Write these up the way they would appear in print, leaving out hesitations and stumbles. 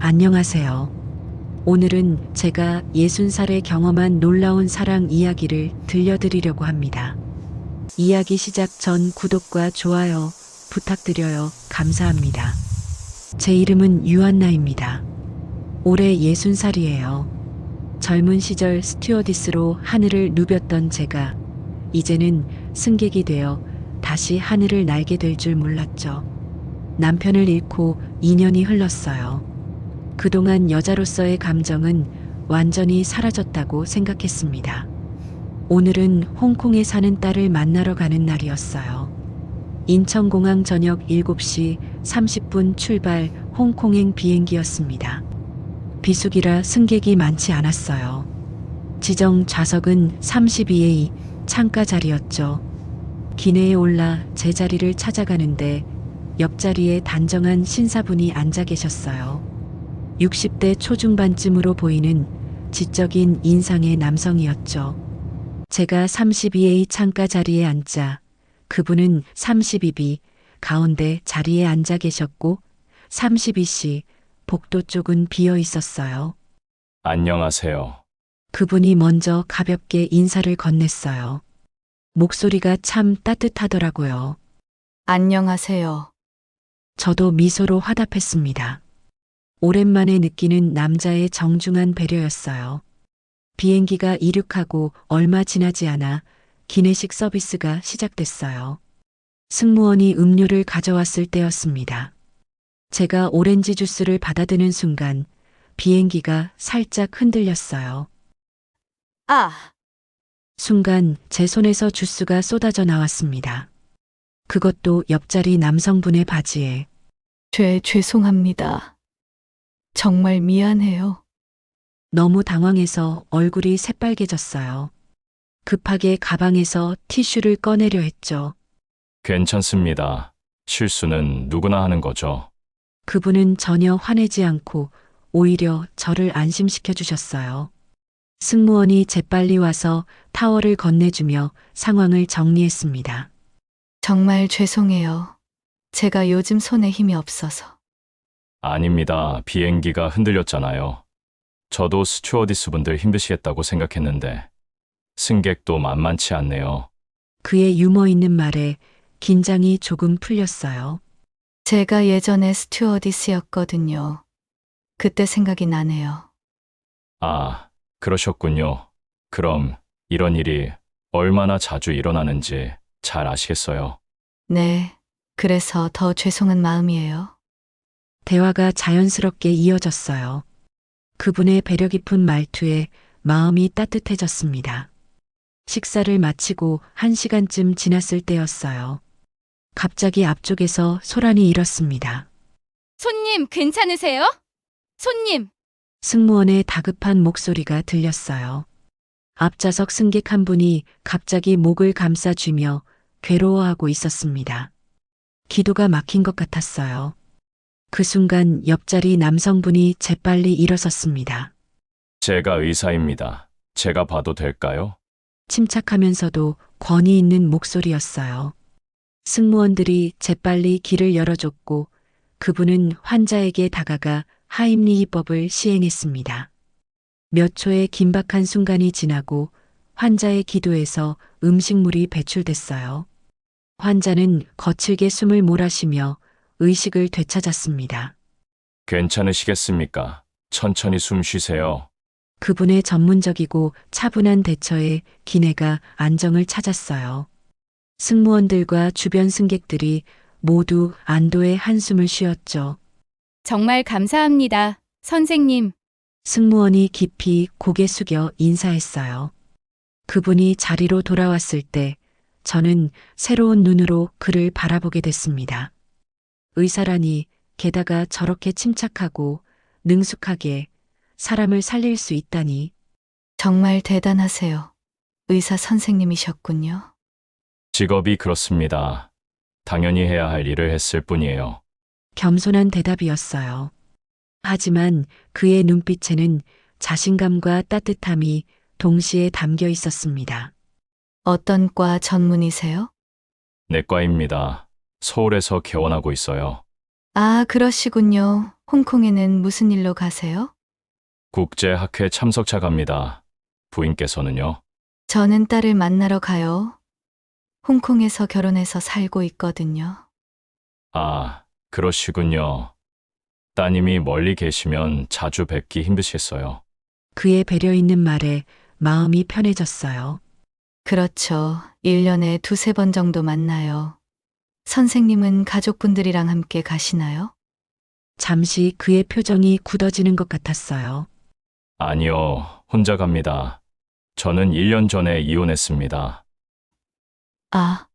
안녕하세요. 오늘은 제가 60살에 경험한 놀라운 사랑 이야기를 들려드리려고 합니다. 이야기 시작 전 구독과 좋아요 부탁드려요. 감사합니다. 제 이름은 유한나입니다. 올해 60살이에요. 젊은 시절 스튜어디스로 하늘을 누볐던 제가 이제는 승객이 되어 다시 하늘을 날게 될 줄 몰랐죠. 남편을 잃고 2년이 흘렀어요. 그동안 여자로서의 감정은 완전히 사라졌다고 생각했습니다. 오늘은 홍콩에 사는 딸을 만나러 가는 날이었어요. 인천공항 저녁 7시 30분 출발 홍콩행 비행기였습니다. 비수기라 승객이 많지 않았어요. 지정 좌석은 32A 창가 자리였죠. 기내에 올라 제 자리를 찾아가는데 옆자리에 단정한 신사분이 앉아 계셨어요. 60대 초중반쯤으로 보이는 지적인 인상의 남성이었죠. 제가 32A 창가 자리에 앉자 그분은 32B 가운데 자리에 앉아 계셨고 32C 복도 쪽은 비어 있었어요. 안녕하세요. 그분이 먼저 가볍게 인사를 건넸어요. 목소리가 참 따뜻하더라고요. 안녕하세요. 저도 미소로 화답했습니다. 오랜만에 느끼는 남자의 정중한 배려였어요. 비행기가 이륙하고 얼마 지나지 않아 기내식 서비스가 시작됐어요. 승무원이 음료를 가져왔을 때였습니다. 제가 오렌지 주스를 받아드는 순간 비행기가 살짝 흔들렸어요. 아, 순간 제 손에서 주스가 쏟아져 나왔습니다. 그것도 옆자리 남성분의 바지에. 죄송합니다. 정말 미안해요. 너무 당황해서 얼굴이 새빨개졌어요. 급하게 가방에서 티슈를 꺼내려 했죠. 괜찮습니다. 실수는 누구나 하는 거죠. 그분은 전혀 화내지 않고 오히려 저를 안심시켜 주셨어요. 승무원이 재빨리 와서 타월을 건네주며 상황을 정리했습니다. 정말 죄송해요. 제가 요즘 손에 힘이 없어서. 아닙니다. 비행기가 흔들렸잖아요. 저도 스튜어디스 분들 힘드시겠다고 생각했는데 승객도 만만치 않네요. 그의 유머 있는 말에 긴장이 조금 풀렸어요. 제가 예전에 스튜어디스였거든요. 그때 생각이 나네요. 아, 그러셨군요. 그럼 이런 일이 얼마나 자주 일어나는지 잘 아시겠어요? 네, 그래서 더 죄송한 마음이에요. 대화가 자연스럽게 이어졌어요. 그분의 배려 깊은 말투에 마음이 따뜻해졌습니다. 식사를 마치고 1시간쯤 지났을 때였어요. 갑자기 앞쪽에서 소란이 일었습니다. 손님, 괜찮으세요? 손님, 승무원의 다급한 목소리가 들렸어요. 앞좌석 승객 한 분이 갑자기 목을 감싸쥐며 괴로워하고 있었습니다. 기도가 막힌 것 같았어요. 그 순간 옆자리 남성분이 재빨리 일어섰습니다. 제가 의사입니다. 제가 봐도 될까요? 침착하면서도 권위 있는 목소리였어요. 승무원들이 재빨리 길을 열어줬고 그분은 환자에게 다가가 하임리히법을 시행했습니다. 몇 초의 긴박한 순간이 지나고 환자의 기도에서 음식물이 배출됐어요. 환자는 거칠게 숨을 몰아쉬며 의식을 되찾았습니다. 괜찮으시겠습니까? 천천히 숨 쉬세요. 그분의 전문적이고 차분한 대처에 기내가 안정을 찾았어요. 승무원들과 주변 승객들이 모두 안도의 한숨을 쉬었죠. 정말 감사합니다, 선생님. 승무원이 깊이 고개 숙여 인사했어요. 그분이 자리로 돌아왔을 때 저는 새로운 눈으로 그를 바라보게 됐습니다. 의사라니 게다가 저렇게 침착하고 능숙하게 사람을 살릴 수 있다니. 정말 대단하세요. 의사 선생님이셨군요. 직업이 그렇습니다. 당연히 해야 할 일을 했을 뿐이에요. 겸손한 대답이었어요. 하지만 그의 눈빛에는 자신감과 따뜻함이 동시에 담겨 있었습니다. 어떤 과 전문이세요? 내과입니다. 서울에서 개원하고 있어요. 아, 그러시군요. 홍콩에는 무슨 일로 가세요? 국제학회 참석차 갑니다. 부인께서는요? 저는 딸을 만나러 가요. 홍콩에서 결혼해서 살고 있거든요. 아, 그러시군요. 따님이 멀리 계시면 자주 뵙기 힘드시겠어요. 그의 배려 있는 말에 마음이 편해졌어요. 그렇죠. 1년에 두세 번 정도 만나요. 선생님은 가족분들이랑 함께 가시나요? 잠시 그의 표정이 굳어지는 것 같았어요. 아니요, 혼자 갑니다. 저는 1년 전에 이혼했습니다. 아,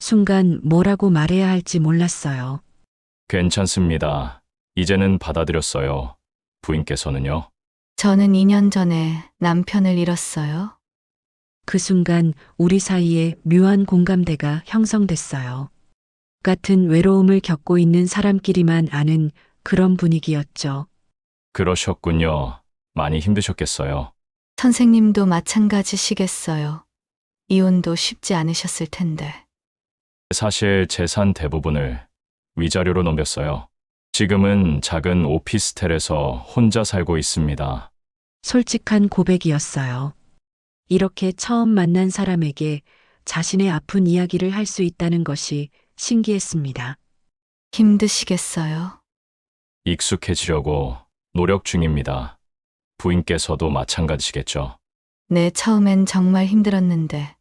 순간 뭐라고 말해야 할지 몰랐어요. 괜찮습니다. 이제는 받아들였어요. 부인께서는요? 저는 2년 전에 남편을 잃었어요. 그 순간 우리 사이에 묘한 공감대가 형성됐어요. 같은 외로움을 겪고 있는 사람끼리만 아는 그런 분위기였죠. 그러셨군요. 많이 힘드셨겠어요. 선생님도 마찬가지시겠어요. 이혼도 쉽지 않으셨을 텐데. 사실 재산 대부분을 위자료로 넘겼어요. 지금은 작은 오피스텔에서 혼자 살고 있습니다. 솔직한 고백이었어요. 이렇게 처음 만난 사람에게 자신의 아픈 이야기를 할 수 있다는 것이 신기했습니다. 힘드시겠어요? 익숙해지려고 노력 중입니다. 부인께서도 마찬가지시겠죠. 네, 처음엔 정말 힘들었는데,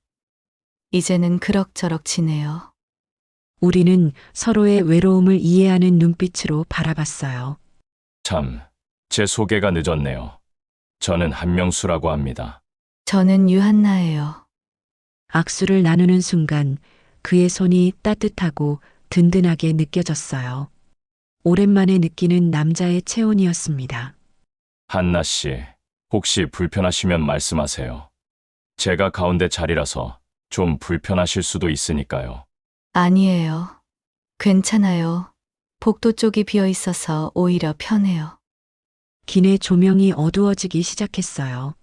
이제는 그럭저럭 지내요. 우리는 서로의 외로움을 이해하는 눈빛으로 바라봤어요. 참, 제 소개가 늦었네요. 저는 한명수라고 합니다. 저는 유한나예요. 악수를 나누는 순간 그의 손이 따뜻하고 든든하게 느껴졌어요. 오랜만에 느끼는 남자의 체온이었습니다. 한나 씨, 혹시 불편하시면 말씀하세요. 제가 가운데 자리라서 좀 불편하실 수도 있으니까요. 아니에요. 괜찮아요. 복도 쪽이 비어 있어서 오히려 편해요. 기내 조명이 어두워지기 시작했어요.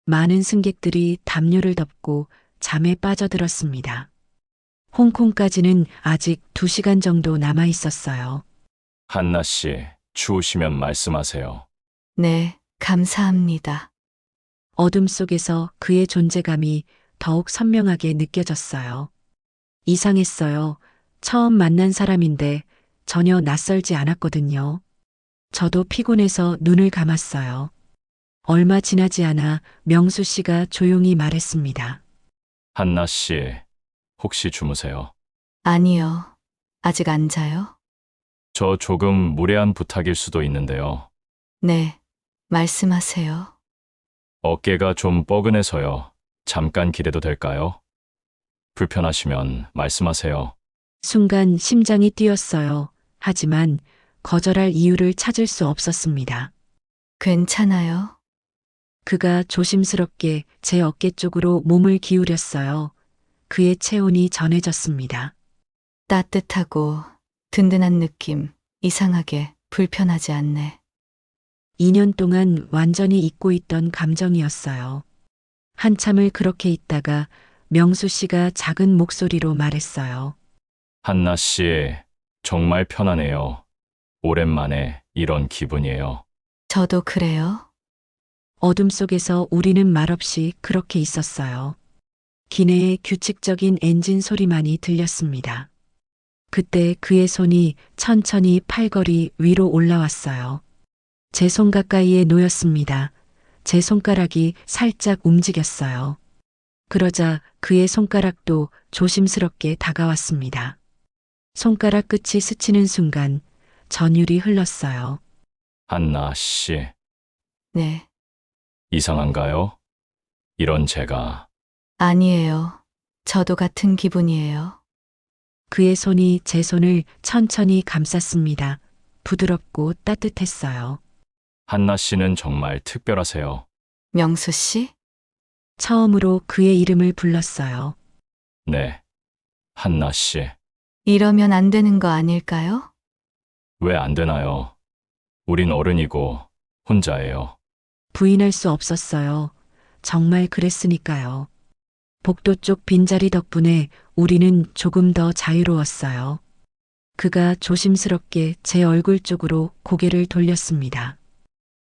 많은 승객들이 담요를 덮고 잠에 빠져들었습니다. 홍콩까지는 아직 2시간 정도 남아 있었어요. 한나 씨, 추우시면 말씀하세요. 네, 감사합니다. 어둠 속에서 그의 존재감이 더욱 선명하게 느껴졌어요. 이상했어요. 처음 만난 사람인데 전혀 낯설지 않았거든요. 저도 피곤해서 눈을 감았어요. 얼마 지나지 않아 명수 씨가 조용히 말했습니다. 한나 씨, 혹시 주무세요? 아니요. 아직 안 자요? 저 조금 무례한 부탁일 수도 있는데요. 네, 말씀하세요. 어깨가 좀 뻐근해서요. 잠깐 기대도 될까요? 불편하시면 말씀하세요. 순간 심장이 뛰었어요. 하지만 거절할 이유를 찾을 수 없었습니다. 괜찮아요. 그가 조심스럽게 제 어깨 쪽으로 몸을 기울였어요. 그의 체온이 전해졌습니다. 따뜻하고 든든한 느낌, 이상하게 불편하지 않네. 2년 동안 완전히 잊고 있던 감정이었어요. 한참을 그렇게 있다가 명수 씨가 작은 목소리로 말했어요. 한나 씨, 정말 편하네요. 오랜만에 이런 기분이에요. 저도 그래요. 어둠 속에서 우리는 말없이 그렇게 있었어요. 기내의 규칙적인 엔진 소리만이 들렸습니다. 그때 그의 손이 천천히 팔걸이 위로 올라왔어요. 제 손 가까이에 놓였습니다. 제 손가락이 살짝 움직였어요. 그러자 그의 손가락도 조심스럽게 다가왔습니다. 손가락 끝이 스치는 순간 전율이 흘렀어요. 한나 씨, 네, 이상한가요? 이런 제가 아니에요. 저도 같은 기분이에요. 그의 손이 제 손을 천천히 감쌌습니다. 부드럽고 따뜻했어요. 한나 씨는 정말 특별하세요. 명수 씨? 처음으로 그의 이름을 불렀어요. 네, 한나 씨. 이러면 안 되는 거 아닐까요? 왜 안 되나요? 우린 어른이고 혼자예요. 부인할 수 없었어요. 정말 그랬으니까요. 복도 쪽 빈자리 덕분에 우리는 조금 더 자유로웠어요. 그가 조심스럽게 제 얼굴 쪽으로 고개를 돌렸습니다.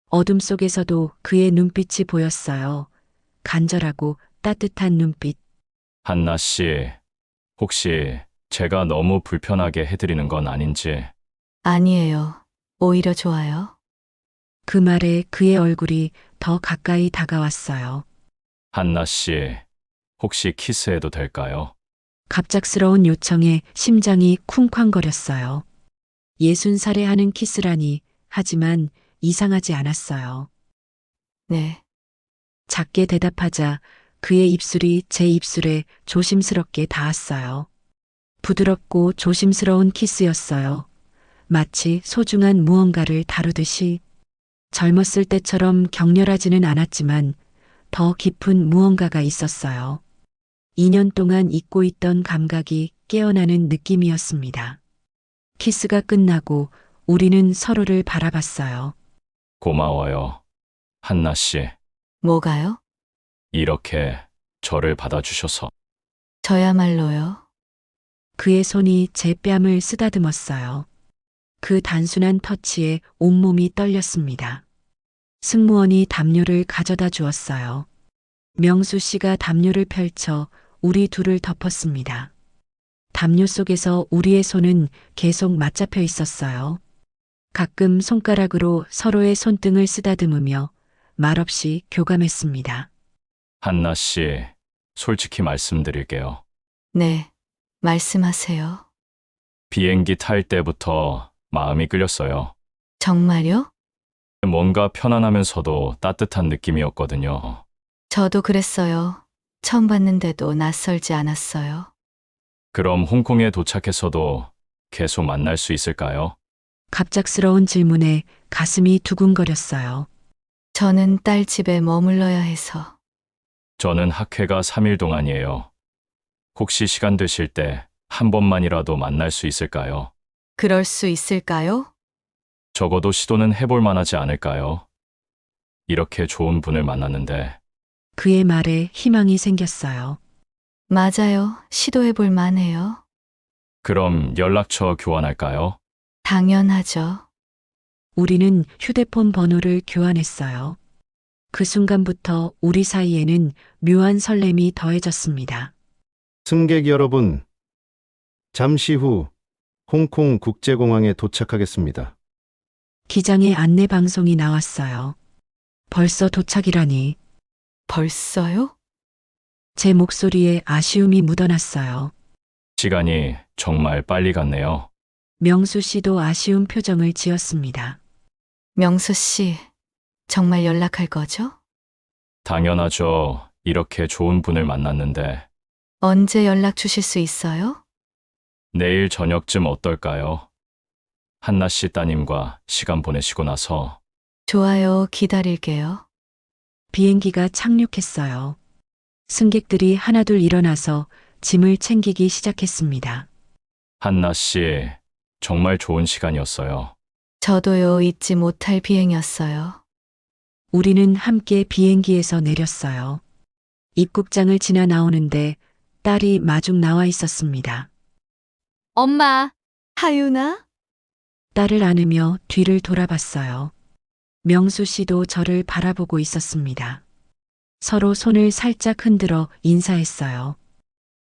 어둠 속에서도 그의 눈빛이 보였어요. 간절하고 따뜻한 눈빛. 한나 씨, 혹시 제가 너무 불편하게 해드리는 건 아닌지. 아니에요. 오히려 좋아요. 그 말에 그의 얼굴이 더 가까이 다가왔어요. 한나 씨, 혹시 키스해도 될까요? 갑작스러운 요청에 심장이 쿵쾅거렸어요. 60살에 하는 키스라니, 하지만 이상하지 않았어요. 네. 작게 대답하자 그의 입술이 제 입술에 조심스럽게 닿았어요. 부드럽고 조심스러운 키스였어요. 마치 소중한 무언가를 다루듯이. 젊었을 때처럼 격렬하지는 않았지만 더 깊은 무언가가 있었어요. 2년 동안 잊고 있던 감각이 깨어나는 느낌이었습니다. 키스가 끝나고 우리는 서로를 바라봤어요. 고마워요. 한나 씨, 뭐가요? 이렇게 저를 받아주셔서. 저야말로요. 그의 손이 제 뺨을 쓰다듬었어요. 그 단순한 터치에 온몸이 떨렸습니다. 승무원이 담요를 가져다 주었어요. 명수 씨가 담요를 펼쳐 우리 둘을 덮었습니다. 담요 속에서 우리의 손은 계속 맞잡혀 있었어요. 가끔 손가락으로 서로의 손등을 쓰다듬으며 말없이 교감했습니다. 한나 씨, 솔직히 말씀드릴게요. 네. 말씀하세요. 비행기 탈 때부터 마음이 끌렸어요. 정말요? 뭔가 편안하면서도 따뜻한 느낌이었거든요. 저도 그랬어요. 처음 봤는데도 낯설지 않았어요. 그럼 홍콩에 도착해서도 계속 만날 수 있을까요? 갑작스러운 질문에 가슴이 두근거렸어요. 저는 딸 집에 머물러야 해서. 저는 학회가 3일 동안이에요. 혹시 시간 되실 때 한 번만이라도 만날 수 있을까요? 그럴 수 있을까요? 적어도 시도는 해볼 만하지 않을까요? 이렇게 좋은 분을 만났는데. 그의 말에 희망이 생겼어요. 맞아요. 시도해 볼 만해요. 그럼 연락처 교환할까요? 당연하죠. 우리는 휴대폰 번호를 교환했어요. 그 순간부터 우리 사이에는 묘한 설렘이 더해졌습니다. 승객 여러분, 잠시 후 홍콩 국제공항에 도착하겠습니다. 기장의 안내 방송이 나왔어요. 벌써 도착이라니. 벌써요? 제 목소리에 아쉬움이 묻어났어요. 시간이 정말 빨리 갔네요. 명수 씨도 아쉬운 표정을 지었습니다. 명수 씨, 정말 연락할 거죠? 당연하죠. 이렇게 좋은 분을 만났는데. 언제 연락 주실 수 있어요? 내일 저녁쯤 어떨까요? 한나 씨 따님과 시간 보내시고 나서. 좋아요. 기다릴게요. 비행기가 착륙했어요. 승객들이 하나둘 일어나서 짐을 챙기기 시작했습니다. 한나 씨, 정말 좋은 시간이었어요. 저도요. 잊지 못할 비행이었어요. 우리는 함께 비행기에서 내렸어요. 입국장을 지나 나오는데 딸이 마중 나와 있었습니다. 엄마, 하윤아? 딸을 안으며 뒤를 돌아봤어요. 명수 씨도 저를 바라보고 있었습니다. 서로 손을 살짝 흔들어 인사했어요.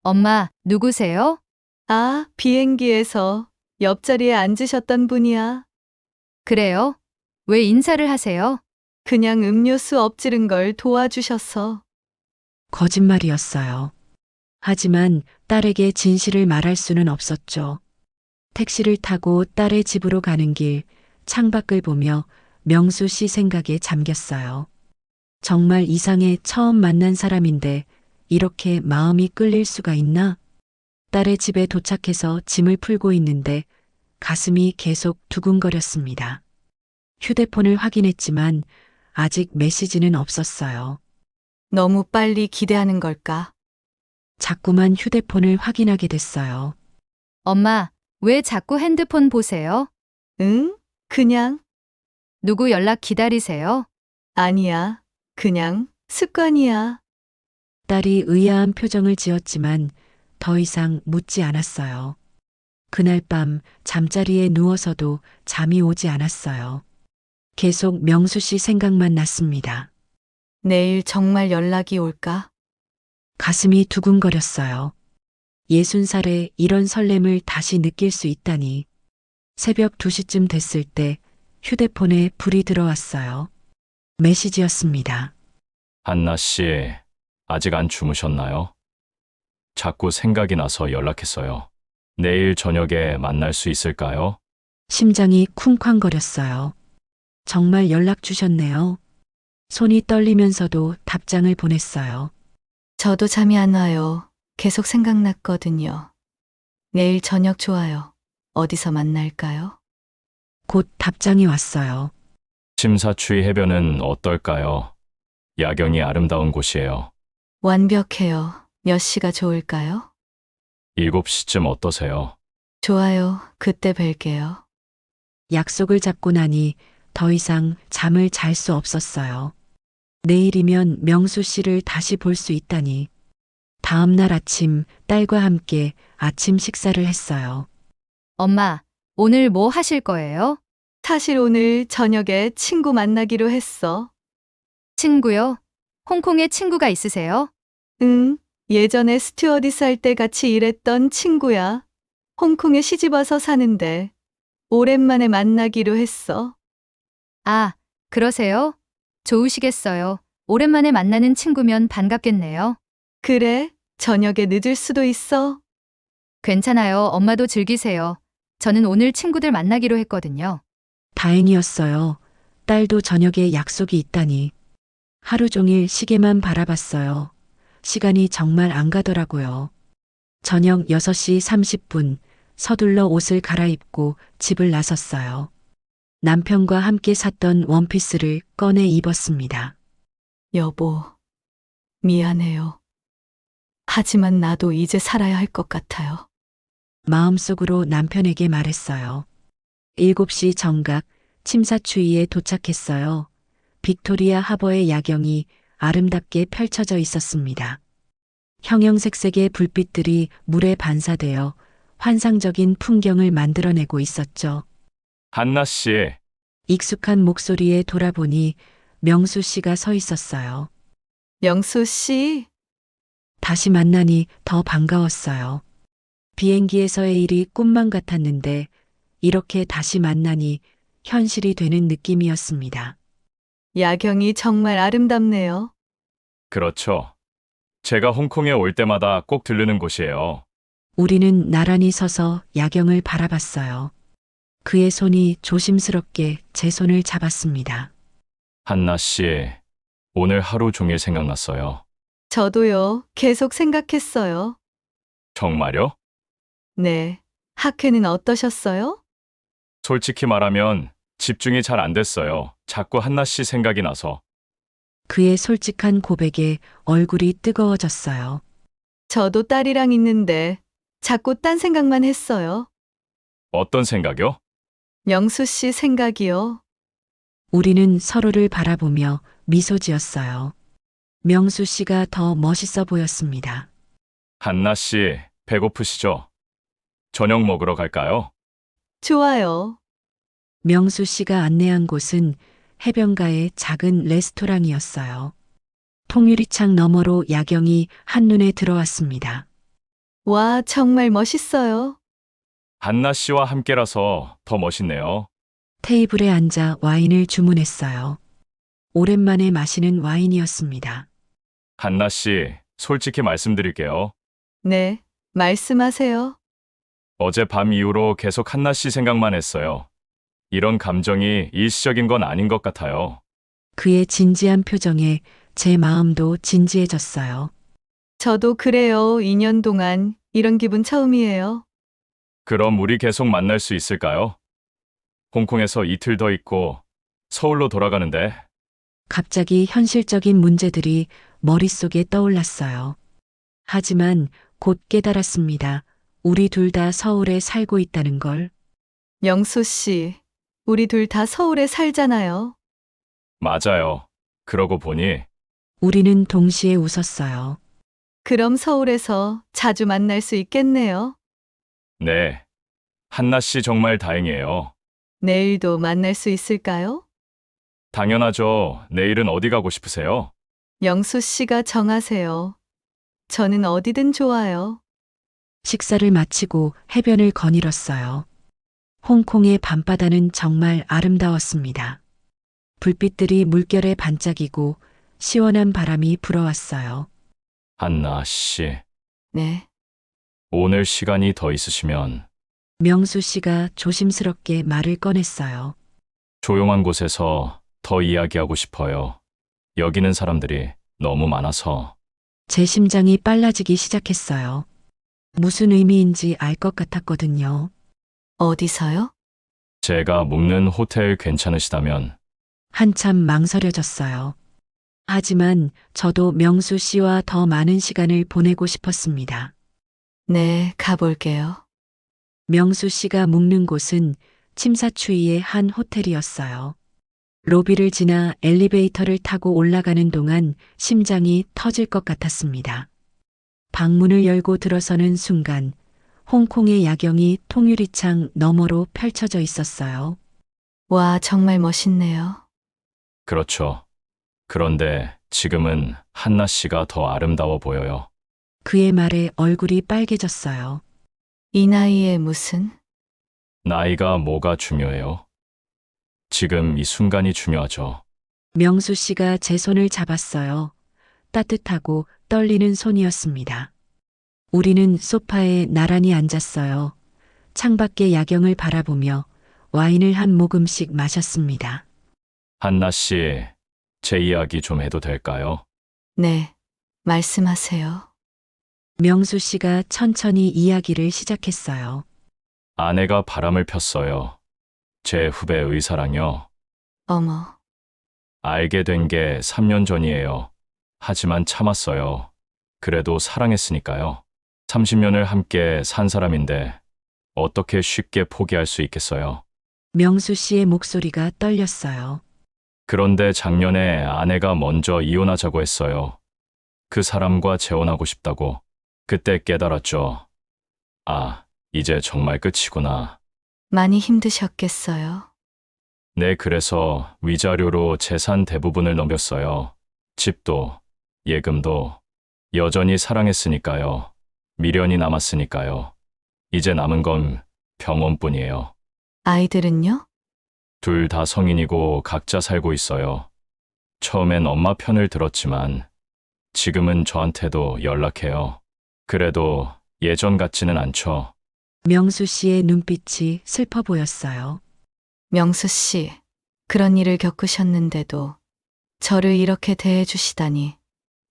엄마, 누구세요? 아, 비행기에서 옆자리에 앉으셨던 분이야. 그래요? 왜 인사를 하세요? 그냥 음료수 엎지른 걸 도와주셔서. 거짓말이었어요. 하지만 딸에게 진실을 말할 수는 없었죠. 택시를 타고 딸의 집으로 가는 길, 창밖을 보며 명수 씨 생각에 잠겼어요. 정말 이상해 처음 만난 사람인데 이렇게 마음이 끌릴 수가 있나? 딸의 집에 도착해서 짐을 풀고 있는데 가슴이 계속 두근거렸습니다. 휴대폰을 확인했지만 아직 메시지는 없었어요. 너무 빨리 기대하는 걸까? 자꾸만 휴대폰을 확인하게 됐어요. 엄마, 왜 자꾸 핸드폰 보세요? 응? 그냥? 누구 연락 기다리세요? 아니야. 그냥 습관이야. 딸이 의아한 표정을 지었지만 더 이상 묻지 않았어요. 그날 밤 잠자리에 누워서도 잠이 오지 않았어요. 계속 명수 씨 생각만 났습니다. 내일 정말 연락이 올까? 가슴이 두근거렸어요. 60살에 이런 설렘을 다시 느낄 수 있다니. 새벽 2시쯤 됐을 때 휴대폰에 불이 들어왔어요. 메시지였습니다. 한나 씨, 아직 안 주무셨나요? 자꾸 생각이 나서 연락했어요. 내일 저녁에 만날 수 있을까요? 심장이 쿵쾅거렸어요. 정말 연락 주셨네요. 손이 떨리면서도 답장을 보냈어요. 저도 잠이 안 와요. 계속 생각났거든요. 내일 저녁 좋아요. 어디서 만날까요? 곧 답장이 왔어요. 침사추이 해변은 어떨까요? 야경이 아름다운 곳이에요. 완벽해요. 몇 시가 좋을까요? 7시쯤 어떠세요? 좋아요. 그때 뵐게요. 약속을 잡고 나니 더 이상 잠을 잘 수 없었어요. 내일이면 명수 씨를 다시 볼 수 있다니. 다음 날 아침 딸과 함께 아침 식사를 했어요. 엄마, 오늘 뭐 하실 거예요? 사실 오늘 저녁에 친구 만나기로 했어. 친구요? 홍콩에 친구가 있으세요? 응, 예전에 스튜어디스 할 때 같이 일했던 친구야. 홍콩에 시집 와서 사는데 오랜만에 만나기로 했어. 아, 그러세요? 좋으시겠어요. 오랜만에 만나는 친구면 반갑겠네요. 그래, 저녁에 늦을 수도 있어. 괜찮아요. 엄마도 즐기세요. 저는 오늘 친구들 만나기로 했거든요. 다행이었어요. 딸도 저녁에 약속이 있다니. 하루 종일 시계만 바라봤어요. 시간이 정말 안 가더라고요. 저녁 6시 30분 서둘러 옷을 갈아입고 집을 나섰어요. 남편과 함께 샀던 원피스를 꺼내 입었습니다. 여보, 미안해요. 하지만 나도 이제 살아야 할 것 같아요. 마음속으로 남편에게 말했어요. 7시 정각 침사추이에 도착했어요. 빅토리아 하버의 야경이 아름답게 펼쳐져 있었습니다. 형형색색의 불빛들이 물에 반사되어 환상적인 풍경을 만들어내고 있었죠. 한나 씨, 익숙한 목소리에 돌아보니 명수 씨가 서 있었어요. 영수 씨, 다시 만나니 더 반가웠어요. 비행기에서의 일이 꿈만 같았는데 이렇게 다시 만나니 현실이 되는 느낌이었습니다. 야경이 정말 아름답네요. 그렇죠. 제가 홍콩에 올 때마다 꼭 들르는 곳이에요. 우리는 나란히 서서 야경을 바라봤어요. 그의 손이 조심스럽게 제 손을 잡았습니다. 한나 씨, 오늘 하루 종일 생각났어요. 저도요, 계속 생각했어요. 정말요? 네. 학회는 어떠셨어요? 솔직히 말하면 집중이 잘 안 됐어요. 자꾸 한나 씨 생각이 나서. 그의 솔직한 고백에 얼굴이 뜨거워졌어요. 저도 딸이랑 있는데 자꾸 딴 생각만 했어요. 어떤 생각이요? 영수 씨 생각이요. 우리는 서로를 바라보며 미소 지었어요. 명수 씨가 더 멋있어 보였습니다. 한나 씨, 배고프시죠? 저녁 먹으러 갈까요? 좋아요. 명수 씨가 안내한 곳은 해변가의 작은 레스토랑이었어요. 통유리창 너머로 야경이 한눈에 들어왔습니다. 와, 정말 멋있어요. 한나 씨와 함께라서 더 멋있네요. 테이블에 앉아 와인을 주문했어요. 오랜만에 마시는 와인이었습니다. 한나 씨, 솔직히 말씀드릴게요. 네, 말씀하세요. 어젯밤 이후로 계속 한나 씨 생각만 했어요. 이런 감정이 일시적인 건 아닌 것 같아요. 그의 진지한 표정에 제 마음도 진지해졌어요. 저도 그래요. 2년 동안 이런 기분 처음이에요. 그럼 우리 계속 만날 수 있을까요? 홍콩에서 이틀 더 있고 서울로 돌아가는데 갑자기 현실적인 문제들이 머릿속에 떠올랐어요. 하지만 곧 깨달았습니다. 우리 둘 다 서울에 살고 있다는 걸. 영수 씨, 우리 둘 다 서울에 살잖아요. 맞아요. 그러고 보니 우리는 동시에 웃었어요. 그럼 서울에서 자주 만날 수 있겠네요. 네, 한나 씨 정말 다행이에요. 내일도 만날 수 있을까요? 당연하죠. 내일은 어디 가고 싶으세요? 명수 씨가 정하세요. 저는 어디든 좋아요. 식사를 마치고 해변을 거닐었어요. 홍콩의 밤바다는 정말 아름다웠습니다. 불빛들이 물결에 반짝이고 시원한 바람이 불어왔어요. 한나 씨, 네. 오늘 시간이 더 있으시면 명수 씨가 조심스럽게 말을 꺼냈어요. 조용한 곳에서 더 이야기하고 싶어요. 여기는 사람들이 너무 많아서. 제 심장이 빨라지기 시작했어요. 무슨 의미인지 알 것 같았거든요. 어디서요? 제가 묵는 호텔 괜찮으시다면 한참 망설여졌어요. 하지만 저도 명수 씨와 더 많은 시간을 보내고 싶었습니다. 네, 가볼게요. 명수 씨가 묵는 곳은 침사추이의 한 호텔이었어요. 로비를 지나 엘리베이터를 타고 올라가는 동안 심장이 터질 것 같았습니다. 방문을 열고 들어서는 순간 홍콩의 야경이 통유리창 너머로 펼쳐져 있었어요. 와, 정말 멋있네요. 그렇죠. 그런데 지금은 한나 씨가 더 아름다워 보여요. 그의 말에 얼굴이 빨개졌어요. 이 나이에 무슨? 나이가 뭐가 중요해요? 지금 이 순간이 중요하죠. 명수 씨가 제 손을 잡았어요. 따뜻하고 떨리는 손이었습니다. 우리는 소파에 나란히 앉았어요. 창밖의 야경을 바라보며 와인을 한 모금씩 마셨습니다. 한나 씨, 제 이야기 좀 해도 될까요? 네, 말씀하세요. 명수 씨가 천천히 이야기를 시작했어요. 아내가 바람을 폈어요. 제 후배 의사랑요. 어머, 알게 된 게 3년 전이에요. 하지만 참았어요. 그래도 사랑했으니까요. 30년을 함께 산 사람인데 어떻게 쉽게 포기할 수 있겠어요? 명수 씨의 목소리가 떨렸어요. 그런데 작년에 아내가 먼저 이혼하자고 했어요. 그 사람과 재혼하고 싶다고. 그때 깨달았죠. 아, 이제 정말 끝이구나. 많이 힘드셨겠어요. 네, 그래서 위자료로 재산 대부분을 넘겼어요. 집도, 예금도. 여전히 사랑했으니까요. 미련이 남았으니까요. 이제 남은 건 병원뿐이에요. 아이들은요? 둘 다 성인이고 각자 살고 있어요. 처음엔 엄마 편을 들었지만 지금은 저한테도 연락해요. 그래도 예전 같지는 않죠. 명수 씨의 눈빛이 슬퍼 보였어요. 명수 씨, 그런 일을 겪으셨는데도 저를 이렇게 대해주시다니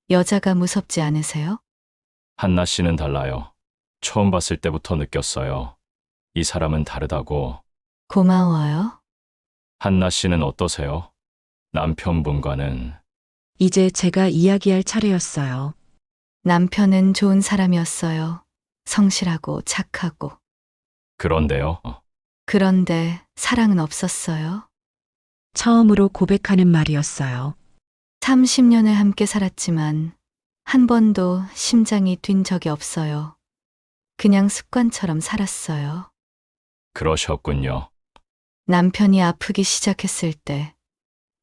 여자가 무섭지 않으세요? 한나 씨는 달라요. 처음 봤을 때부터 느꼈어요. 이 사람은 다르다고. 고마워요. 한나 씨는 어떠세요? 남편분과는. 이제 제가 이야기할 차례였어요. 남편은 좋은 사람이었어요. 성실하고 착하고. 그런데요. 그런데 사랑은 없었어요. 처음으로 고백하는 말이었어요. 30년을 함께 살았지만 한 번도 심장이 뛴 적이 없어요. 그냥 습관처럼 살았어요. 그러셨군요. 남편이 아프기 시작했을 때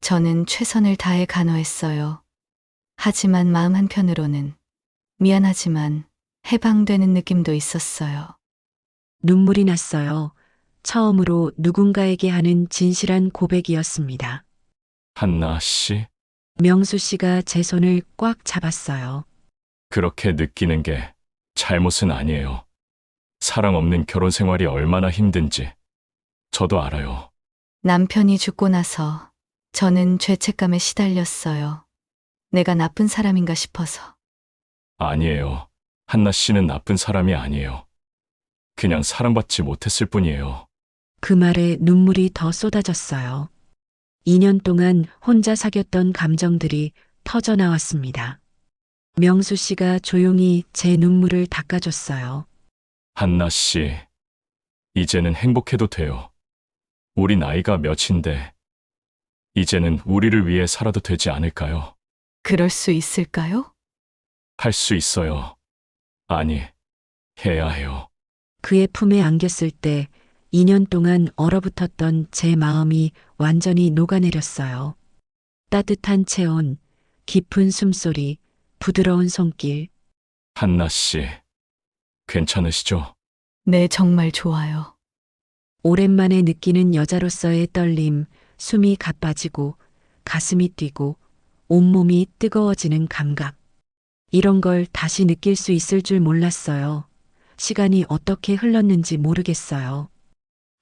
저는 최선을 다해 간호했어요. 하지만 마음 한편으로는 미안하지만 해방되는 느낌도 있었어요. 눈물이 났어요. 처음으로 누군가에게 하는 진실한 고백이었습니다. 한나 씨, 명수 씨가 제 손을 꽉 잡았어요. 그렇게 느끼는 게 잘못은 아니에요. 사랑 없는 결혼 생활이 얼마나 힘든지 저도 알아요. 남편이 죽고 나서 저는 죄책감에 시달렸어요. 내가 나쁜 사람인가 싶어서. 아니에요. 한나 씨는 나쁜 사람이 아니에요. 그냥 사랑받지 못했을 뿐이에요. 그 말에 눈물이 더 쏟아졌어요. 2년 동안 혼자 사귀었던 감정들이 터져 나왔습니다. 명수 씨가 조용히 제 눈물을 닦아줬어요. 한나 씨, 이제는 행복해도 돼요. 우리 나이가 몇인데, 이제는 우리를 위해 살아도 되지 않을까요? 그럴 수 있을까요? 할 수 있어요. 아니, 해야 해요. 그의 품에 안겼을 때 2년 동안 얼어붙었던 제 마음이 완전히 녹아내렸어요. 따뜻한 체온, 깊은 숨소리, 부드러운 손길. 한나 씨, 괜찮으시죠? 네, 정말 좋아요. 오랜만에 느끼는 여자로서의 떨림, 숨이 가빠지고 가슴이 뛰고 온몸이 뜨거워지는 감각. 이런 걸 다시 느낄 수 있을 줄 몰랐어요. 시간이 어떻게 흘렀는지 모르겠어요.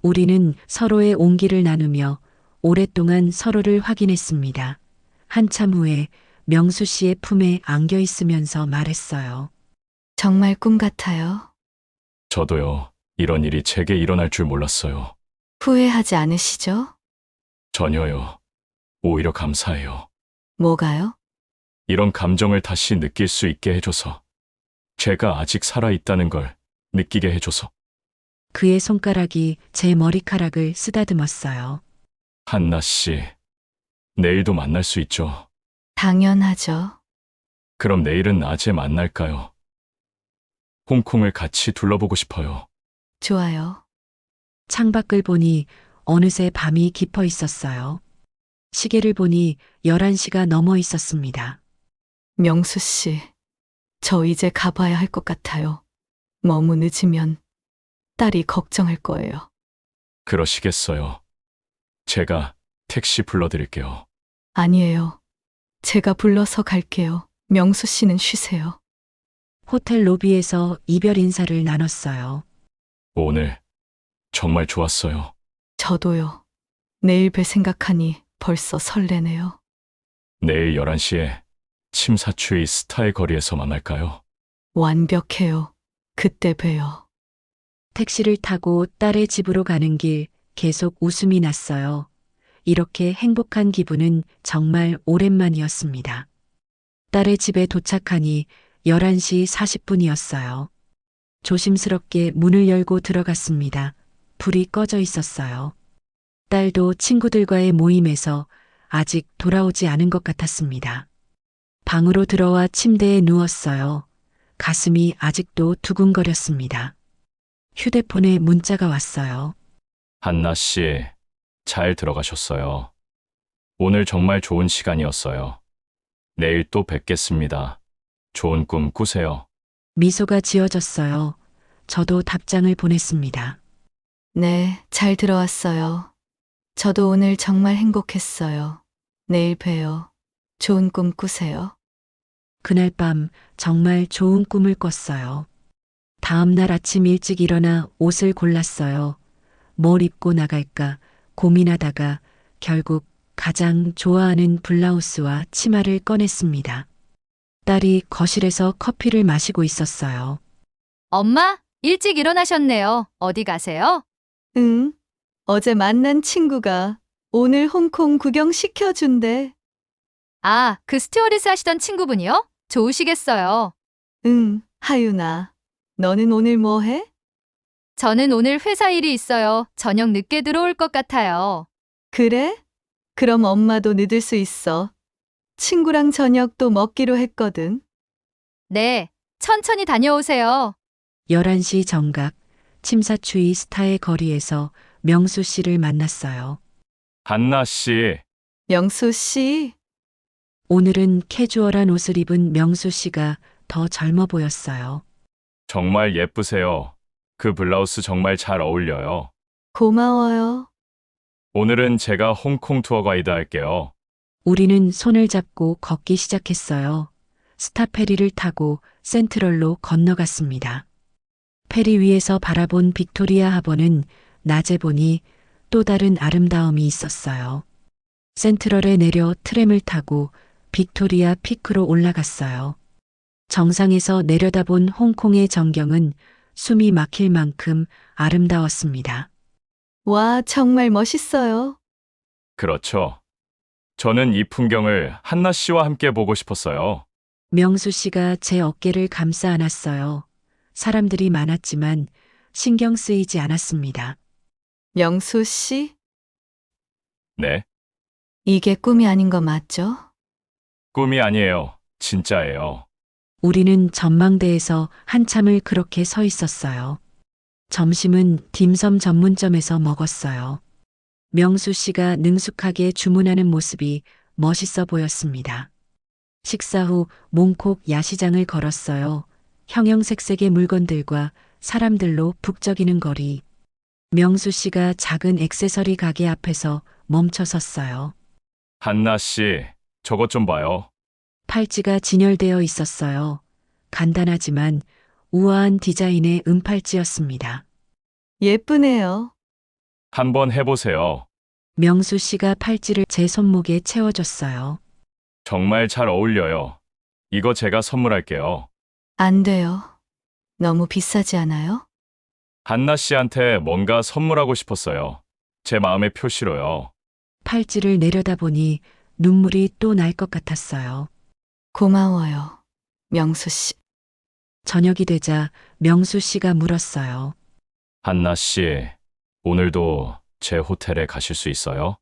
우리는 서로의 온기를 나누며 오랫동안 서로를 확인했습니다. 한참 후에 명수 씨의 품에 안겨 있으면서 말했어요. 정말 꿈 같아요. 저도요. 이런 일이 제게 일어날 줄 몰랐어요. 후회하지 않으시죠? 전혀요. 오히려 감사해요. 뭐가요? 이런 감정을 다시 느낄 수 있게 해줘서. 제가 아직 살아있다는 걸 느끼게 해줘서. 그의 손가락이 제 머리카락을 쓰다듬었어요. 한나 씨, 내일도 만날 수 있죠? 당연하죠. 그럼 내일은 낮에 만날까요? 홍콩을 같이 둘러보고 싶어요. 좋아요. 창밖을 보니 어느새 밤이 깊어 있었어요. 시계를 보니 11시가 넘어 있었습니다. 명수 씨, 저 이제 가봐야 할 것 같아요. 너무 늦으면 딸이 걱정할 거예요. 그러시겠어요. 제가 택시 불러드릴게요. 아니에요. 제가 불러서 갈게요. 명수 씨는 쉬세요. 호텔 로비에서 이별 인사를 나눴어요. 오늘 정말 좋았어요. 저도요. 내일 뵐 생각하니 벌써 설레네요. 내일 11시에 침사추이 스타의 거리에서 만날까요? 완벽해요. 그때 봬요. 택시를 타고 딸의 집으로 가는 길 계속 웃음이 났어요. 이렇게 행복한 기분은 정말 오랜만이었습니다. 딸의 집에 도착하니 11시 40분이었어요. 조심스럽게 문을 열고 들어갔습니다. 불이 꺼져 있었어요. 딸도 친구들과의 모임에서 아직 돌아오지 않은 것 같았습니다. 방으로 들어와 침대에 누웠어요. 가슴이 아직도 두근거렸습니다. 휴대폰에 문자가 왔어요. 한나 씨, 잘 들어가셨어요. 오늘 정말 좋은 시간이었어요. 내일 또 뵙겠습니다. 좋은 꿈 꾸세요. 미소가 지어졌어요. 저도 답장을 보냈습니다. 네, 잘 들어왔어요. 저도 오늘 정말 행복했어요. 내일 봬요. 좋은 꿈 꾸세요. 그날 밤 정말 좋은 꿈을 꿨어요. 다음 날 아침 일찍 일어나 옷을 골랐어요. 뭘 입고 나갈까 고민하다가 결국 가장 좋아하는 블라우스와 치마를 꺼냈습니다. 딸이 거실에서 커피를 마시고 있었어요. 엄마, 일찍 일어나셨네요. 어디 가세요? 응. 어제 만난 친구가 오늘 홍콩 구경 시켜준대. 아, 그 스튜어디스 하시던 친구분이요? 좋으시겠어요. 응, 하윤아. 너는 오늘 뭐 해? 저는 오늘 회사 일이 있어요. 저녁 늦게 들어올 것 같아요. 그래? 그럼 엄마도 늦을 수 있어. 친구랑 저녁도 먹기로 했거든. 네, 천천히 다녀오세요. 11시 정각 침사추이 스타의 거리에서 명수 씨를 만났어요. 한나 씨, 명수 씨, 오늘은 캐주얼한 옷을 입은 명수 씨가 더 젊어 보였어요. 정말 예쁘세요. 그 블라우스 정말 잘 어울려요. 고마워요. 오늘은 제가 홍콩 투어 가이드 할게요. 우리는 손을 잡고 걷기 시작했어요. 스타 페리를 타고 센트럴로 건너갔습니다. 페리 위에서 바라본 빅토리아 하버는 낮에 보니 또 다른 아름다움이 있었어요. 센트럴에 내려 트램을 타고 빅토리아 피크로 올라갔어요. 정상에서 내려다본 홍콩의 전경은 숨이 막힐 만큼 아름다웠습니다. 와, 정말 멋있어요. 그렇죠. 저는 이 풍경을 한나 씨와 함께 보고 싶었어요. 명수 씨가 제 어깨를 감싸 안았어요. 사람들이 많았지만 신경 쓰이지 않았습니다. 명수 씨, 네, 이게 꿈이 아닌 거 맞죠? 꿈이 아니에요. 진짜예요. 우리는 전망대에서 한참을 그렇게 서 있었어요. 점심은 딤섬 전문점에서 먹었어요. 명수 씨가 능숙하게 주문하는 모습이 멋있어 보였습니다. 식사 후 몽콕 야시장을 걸었어요. 형형색색의 물건들과 사람들로 북적이는 거리. 명수 씨가 작은 액세서리 가게 앞에서 멈춰 섰어요. 한나 씨, 저것 좀 봐요. 팔찌가 진열되어 있었어요. 간단하지만 우아한 디자인의 은팔찌였습니다. 예쁘네요. 한번 해보세요. 명수 씨가 팔찌를 제 손목에 채워줬어요. 정말 잘 어울려요. 이거 제가 선물할게요. 안 돼요. 너무 비싸지 않아요? 한나 씨한테 뭔가 선물하고 싶었어요. 제 마음의 표시로요. 팔찌를 내려다보니 눈물이 또 날 것 같았어요. 고마워요. 명수 씨. 저녁이 되자 명수 씨가 물었어요. 한나 씨, 오늘도 제 호텔에 가실 수 있어요?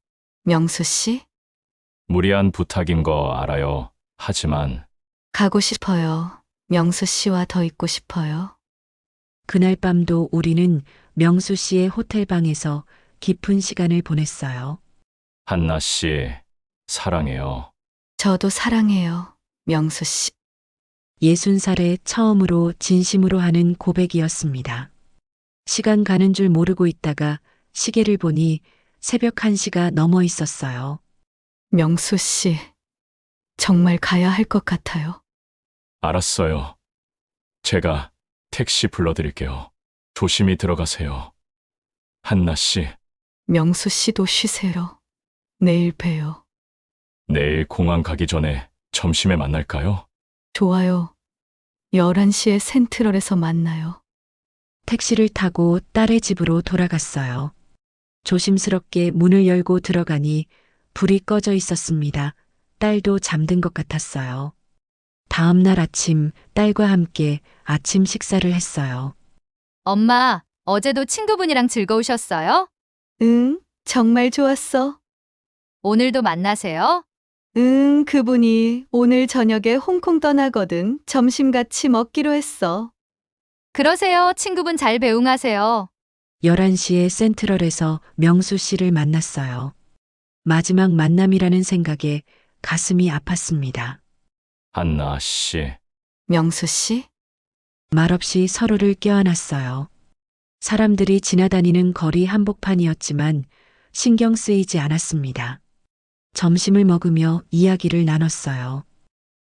명수 씨? 무리한 부탁인 거 알아요. 하지만 가고 싶어요. 명수 씨와 더 있고 싶어요. 그날 밤도 우리는 명수 씨의 호텔방에서 깊은 시간을 보냈어요. 한나 씨, 사랑해요. 저도 사랑해요. 명수 씨. 60살에 처음으로 진심으로 하는 고백이었습니다. 시간 가는 줄 모르고 있다가 시계를 보니 새벽 1시가 넘어 있었어요. 명수 씨. 정말 가야 할 것 같아요. 알았어요. 제가 택시 불러드릴게요. 조심히 들어가세요. 한나 씨, 명수 씨도 쉬세요. 내일 봬요. 내일 공항 가기 전에 점심에 만날까요? 좋아요. 11시에 센트럴에서 만나요. 택시를 타고 딸의 집으로 돌아갔어요. 조심스럽게 문을 열고 들어가니 불이 꺼져 있었습니다. 딸도 잠든 것 같았어요. 다음 날 아침 딸과 함께 아침 식사를 했어요. 엄마, 어제도 친구분이랑 즐거우셨어요? 응, 정말 좋았어. 오늘도 만나세요? 응, 그분이 오늘 저녁에 홍콩 떠나거든. 점심 같이 먹기로 했어. 그러세요. 친구분 잘 배웅하세요. 11시에 센트럴에서 명수 씨를 만났어요. 마지막 만남이라는 생각에 가슴이 아팠습니다. 한나 씨, 명수 씨? 말없이 서로를 껴안았어요. 사람들이 지나다니는 거리 한복판이었지만 신경 쓰이지 않았습니다. 점심을 먹으며 이야기를 나눴어요.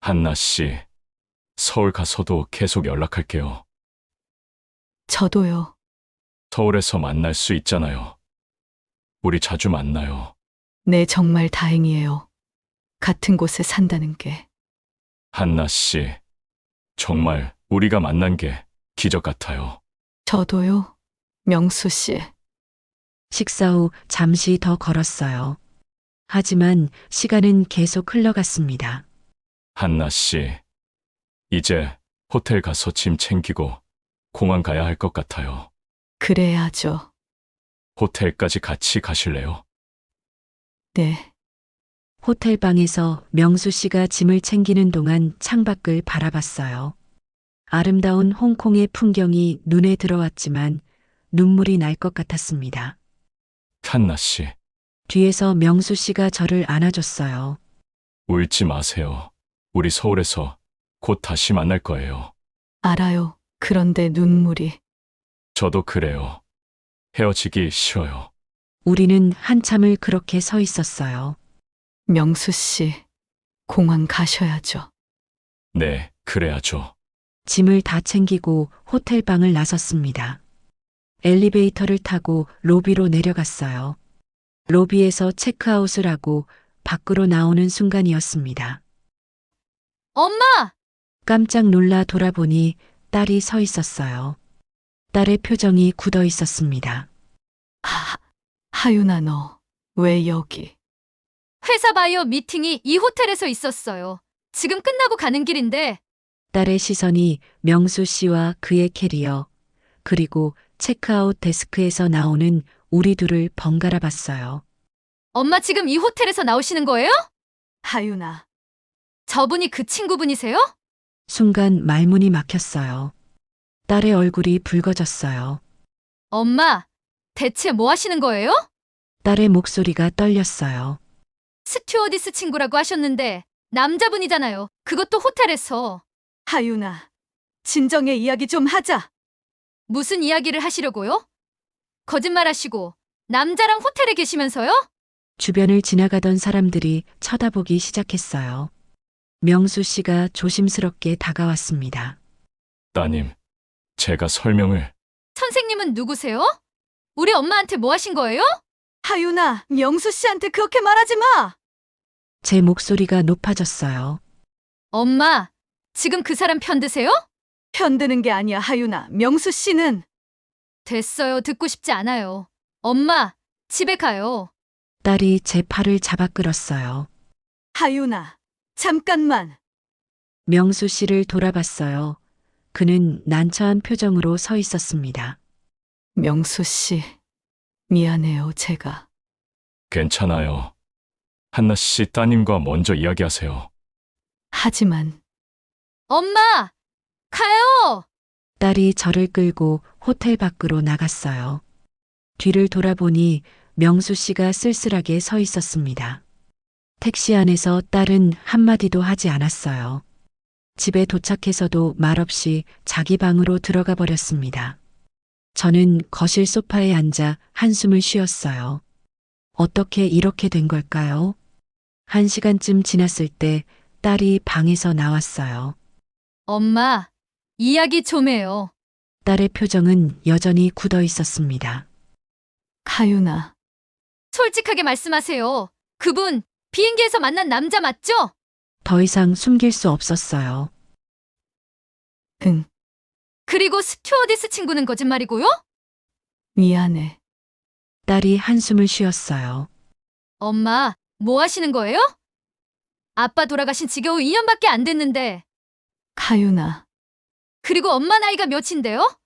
한나 씨, 서울 가서도 계속 연락할게요. 저도요. 서울에서 만날 수 있잖아요. 우리 자주 만나요. 네, 정말 다행이에요. 같은 곳에 산다는 게. 한나 씨, 정말 우리가 만난 게 기적 같아요. 저도요. 명수 씨. 식사 후 잠시 더 걸었어요. 하지만 시간은 계속 흘러갔습니다. 한나 씨, 이제 호텔 가서 짐 챙기고 공항 가야 할 것 같아요. 그래야죠. 호텔까지 같이 가실래요? 네. 호텔 방에서 명수 씨가 짐을 챙기는 동안 창밖을 바라봤어요. 아름다운 홍콩의 풍경이 눈에 들어왔지만 눈물이 날 것 같았습니다. 한나 씨, 뒤에서 명수 씨가 저를 안아줬어요. 울지 마세요. 우리 서울에서 곧 다시 만날 거예요. 알아요. 그런데 눈물이. 저도 그래요. 헤어지기 싫어요. 우리는 한참을 그렇게 서 있었어요. 명수 씨. 공항 가셔야죠. 네, 그래야죠. 짐을 다 챙기고 호텔 방을 나섰습니다. 엘리베이터를 타고 로비로 내려갔어요. 로비에서 체크아웃을 하고 밖으로 나오는 순간이었습니다. 엄마! 깜짝 놀라 돌아보니 딸이 서 있었어요. 딸의 표정이 굳어 있었습니다. 하윤아, 너 왜 여기? 회사 바이오 미팅이 이 호텔에서 있었어요. 지금 끝나고 가는 길인데 딸의 시선이 명수 씨와 그의 캐리어, 그리고 체크아웃 데스크에서 나오는 우리 둘을 번갈아 봤어요. 엄마 지금 이 호텔에서 나오시는 거예요? 하윤아. 저분이 그 친구분이세요? 순간 말문이 막혔어요. 딸의 얼굴이 붉어졌어요. 엄마, 대체 뭐 하시는 거예요? 딸의 목소리가 떨렸어요. 스튜어디스 친구라고 하셨는데 남자분이잖아요. 그것도 호텔에서. 하윤아, 진정의 이야기 좀 하자. 무슨 이야기를 하시려고요? 거짓말하시고 남자랑 호텔에 계시면서요? 주변을 지나가던 사람들이 쳐다보기 시작했어요. 명수 씨가 조심스럽게 다가왔습니다. 따님, 제가 설명을. 선생님은 누구세요? 우리 엄마한테 뭐 하신 거예요? 하윤아, 명수 씨한테 그렇게 말하지 마. 제 목소리가 높아졌어요. 엄마, 지금 그 사람 편드세요? 편드는 게 아니야, 하윤아. 명수 씨는 됐어요. 듣고 싶지 않아요. 엄마, 집에 가요. 딸이 제 팔을 잡아 끌었어요. 하윤아, 잠깐만. 명수 씨를 돌아봤어요. 그는 난처한 표정으로 서 있었습니다. 명수 씨, 미안해요, 제가. 괜찮아요. 한나 씨 따님과 먼저 이야기하세요. 하지만 엄마, 가요! 딸이 저를 끌고 호텔 밖으로 나갔어요. 뒤를 돌아보니 명수 씨가 쓸쓸하게 서 있었습니다. 택시 안에서 딸은 한마디도 하지 않았어요. 집에 도착해서도 말없이 자기 방으로 들어가 버렸습니다. 저는 거실 소파에 앉아 한숨을 쉬었어요. 어떻게 이렇게 된 걸까요? 1시간쯤 지났을 때 딸이 방에서 나왔어요. 엄마, 이야기 좀 해요. 딸의 표정은 여전히 굳어 있었습니다. 하윤아, 솔직하게 말씀하세요. 그분 비행기에서 만난 남자 맞죠? 더 이상 숨길 수 없었어요. 응, 그리고 스튜어디스 친구는 거짓말이고요? 미안해. 딸이 한숨을 쉬었어요. 엄마, 뭐 하시는 거예요? 아빠 돌아가신 지 겨우 2년밖에 안 됐는데. 하윤아, 그리고 엄마 나이가 몇인데요?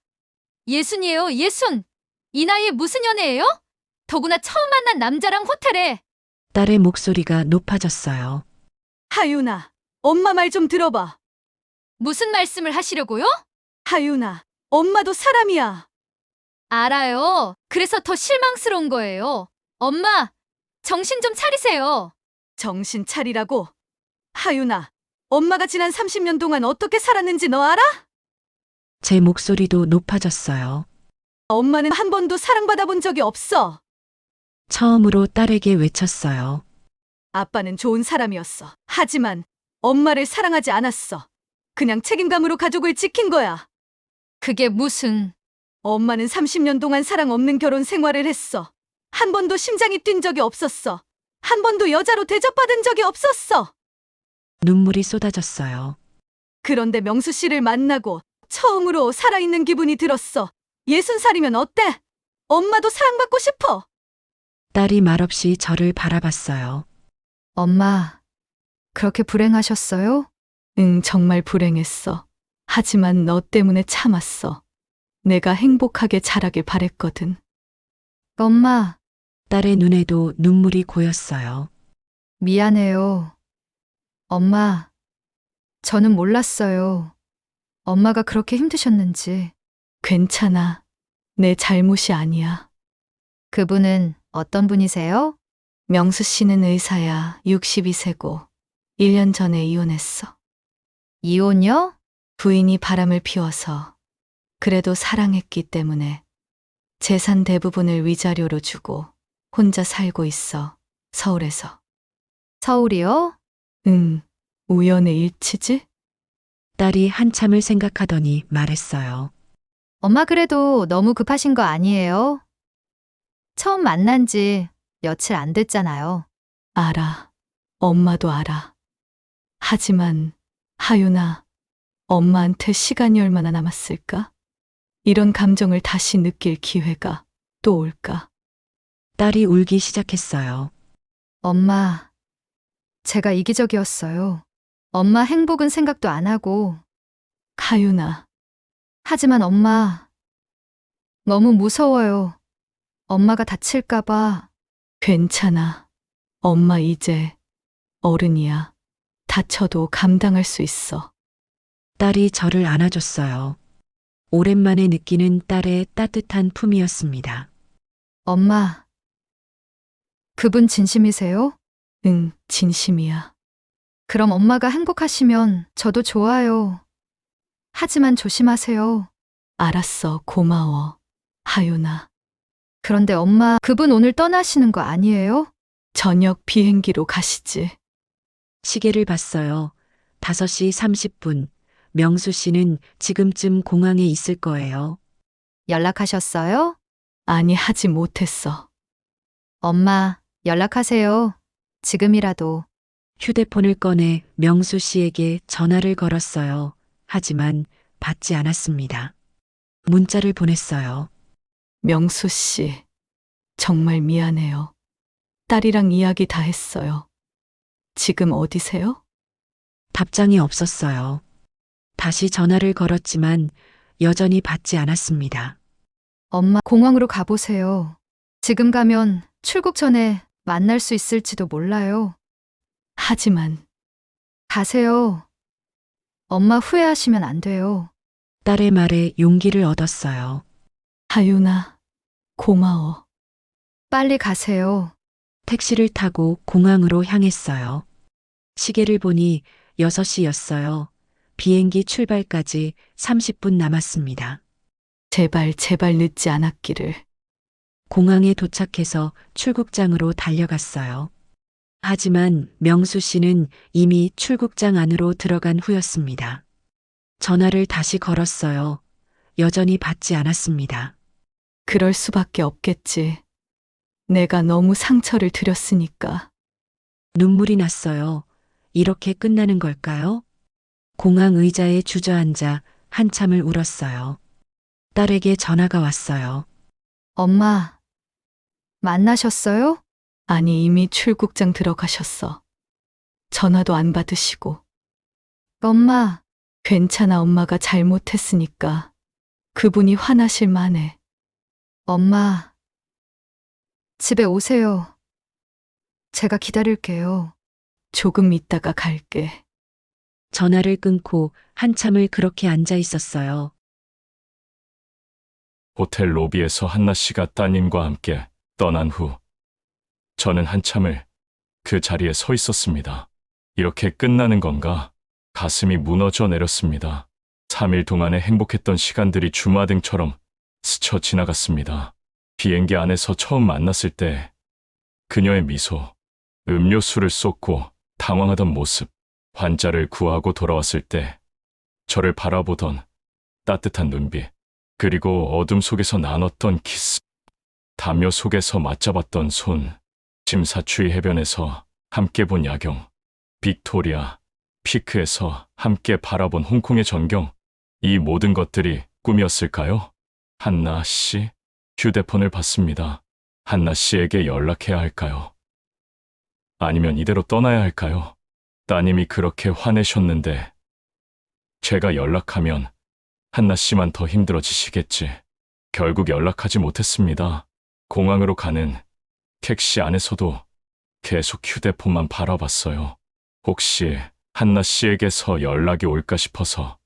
예순이에요, 예순. 이 나이에 무슨 연애예요? 더구나 처음 만난 남자랑 호텔에. 딸의 목소리가 높아졌어요. 하윤아, 엄마 말 좀 들어봐. 무슨 말씀을 하시려고요? 하윤아, 엄마도 사람이야. 알아요. 그래서 더 실망스러운 거예요. 엄마, 정신 좀 차리세요. 정신 차리라고. 하윤아, 엄마가 지난 30년 동안 어떻게 살았는지 너 알아? 제 목소리도 높아졌어요. 엄마는 한 번도 사랑받아 본 적이 없어. 처음으로 딸에게 외쳤어요. 아빠는 좋은 사람이었어. 하지만 엄마를 사랑하지 않았어. 그냥 책임감으로 가족을 지킨 거야. 그게 무슨... 엄마는 30년 동안 사랑 없는 결혼 생활을 했어. 한 번도 심장이 뛴 적이 없었어. 한 번도 여자로 대접받은 적이 없었어. 눈물이 쏟아졌어요. 그런데 명수 씨를 만나고 처음으로 살아있는 기분이 들었어. 60살이면 어때? 엄마도 사랑받고 싶어. 딸이 말없이 저를 바라봤어요. 엄마, 그렇게 불행하셨어요? 응, 정말 불행했어. 하지만 너 때문에 참았어. 내가 행복하게 자라길 바랬거든. 엄마, 딸의 눈에도 눈물이 고였어요. 미안해요. 엄마, 저는 몰랐어요. 엄마가 그렇게 힘드셨는지. 괜찮아. 내 잘못이 아니야. 그분은 어떤 분이세요? 명수 씨는 의사야. 62세고 1년 전에 이혼했어. 이혼요? 부인이 바람을 피워서 그래도 사랑했기 때문에 재산 대부분을 위자료로 주고 혼자 살고 있어. 서울에서. 서울이요? 응, 우연의 일치지? 딸이 한참을 생각하더니 말했어요. 엄마 그래도 너무 급하신 거 아니에요? 처음 만난 지 며칠 안 됐잖아요. 알아. 엄마도 알아. 하지만 하윤아, 엄마한테 시간이 얼마나 남았을까? 이런 감정을 다시 느낄 기회가 또 올까? 딸이 울기 시작했어요. 엄마, 제가 이기적이었어요. 엄마 행복은 생각도 안 하고. 하윤아, 하지만 엄마, 너무 무서워요. 엄마가 다칠까봐. 괜찮아. 엄마 이제 어른이야. 다쳐도 감당할 수 있어. 딸이 저를 안아줬어요. 오랜만에 느끼는 딸의 따뜻한 품이었습니다. 엄마, 그분 진심이세요? 응, 진심이야. 그럼 엄마가 행복하시면 저도 좋아요. 하지만 조심하세요. 알았어, 고마워. 하윤아, 그런데 엄마, 그분 오늘 떠나시는 거 아니에요? 저녁 비행기로 가시지. 시계를 봤어요. 5시 30분. 명수 씨는 지금쯤 공항에 있을 거예요. 연락하셨어요? 아니, 하지 못했어. 엄마, 연락하세요. 지금이라도. 휴대폰을 꺼내 명수 씨에게 전화를 걸었어요. 하지만 받지 않았습니다. 문자를 보냈어요. 명수 씨, 정말 미안해요. 딸이랑 이야기 다 했어요. 지금 어디세요? 답장이 없었어요. 다시 전화를 걸었지만 여전히 받지 않았습니다. 엄마, 공항으로 가보세요. 지금 가면 출국 전에 만날 수 있을지도 몰라요. 하지만 가세요. 엄마 후회하시면 안 돼요. 딸의 말에 용기를 얻었어요. 하윤아, 고마워. 빨리 가세요. 택시를 타고 공항으로 향했어요. 시계를 보니 6시였어요. 비행기 출발까지 30분 남았습니다. 제발, 제발 늦지 않았기를. 공항에 도착해서 출국장으로 달려갔어요. 하지만 명수 씨는 이미 출국장 안으로 들어간 후였습니다. 전화를 다시 걸었어요. 여전히 받지 않았습니다. 그럴 수밖에 없겠지. 내가 너무 상처를 드렸으니까. 눈물이 났어요. 이렇게 끝나는 걸까요? 공항 의자에 주저앉아 한참을 울었어요. 딸에게 전화가 왔어요. 엄마, 만나셨어요? 아니, 이미 출국장 들어가셨어. 전화도 안 받으시고. 엄마, 괜찮아, 엄마가 잘못했으니까. 그분이 화나실 만해. 엄마. 집에 오세요. 제가 기다릴게요. 조금 있다가 갈게. 전화를 끊고 한참을 그렇게 앉아 있었어요. 호텔 로비에서 한나 씨가 따님과 함께 떠난 후 저는 한참을 그 자리에 서 있었습니다. 이렇게 끝나는 건가? 가슴이 무너져 내렸습니다. 3일 동안의 행복했던 시간들이 주마등처럼 스쳐 지나갔습니다. 비행기 안에서 처음 만났을 때 그녀의 미소, 음료수를 쏟고 당황하던 모습, 환자를 구하고 돌아왔을 때 저를 바라보던 따뜻한 눈빛, 그리고 어둠 속에서 나눴던 키스, 담요 속에서 맞잡았던 손, 심사추이 해변에서 함께 본 야경, 빅토리아 피크에서 함께 바라본 홍콩의 전경, 이 모든 것들이 꿈이었을까요? 한나 씨, 휴대폰을 받습니다. 한나 씨에게 연락해야 할까요? 아니면 이대로 떠나야 할까요? 따님이 그렇게 화내셨는데 제가 연락하면 한나 씨만 더 힘들어지시겠지. 결국 연락하지 못했습니다. 공항으로 가는 택시 안에서도 계속 휴대폰만 바라봤어요. 혹시 한나 씨에게서 연락이 올까 싶어서.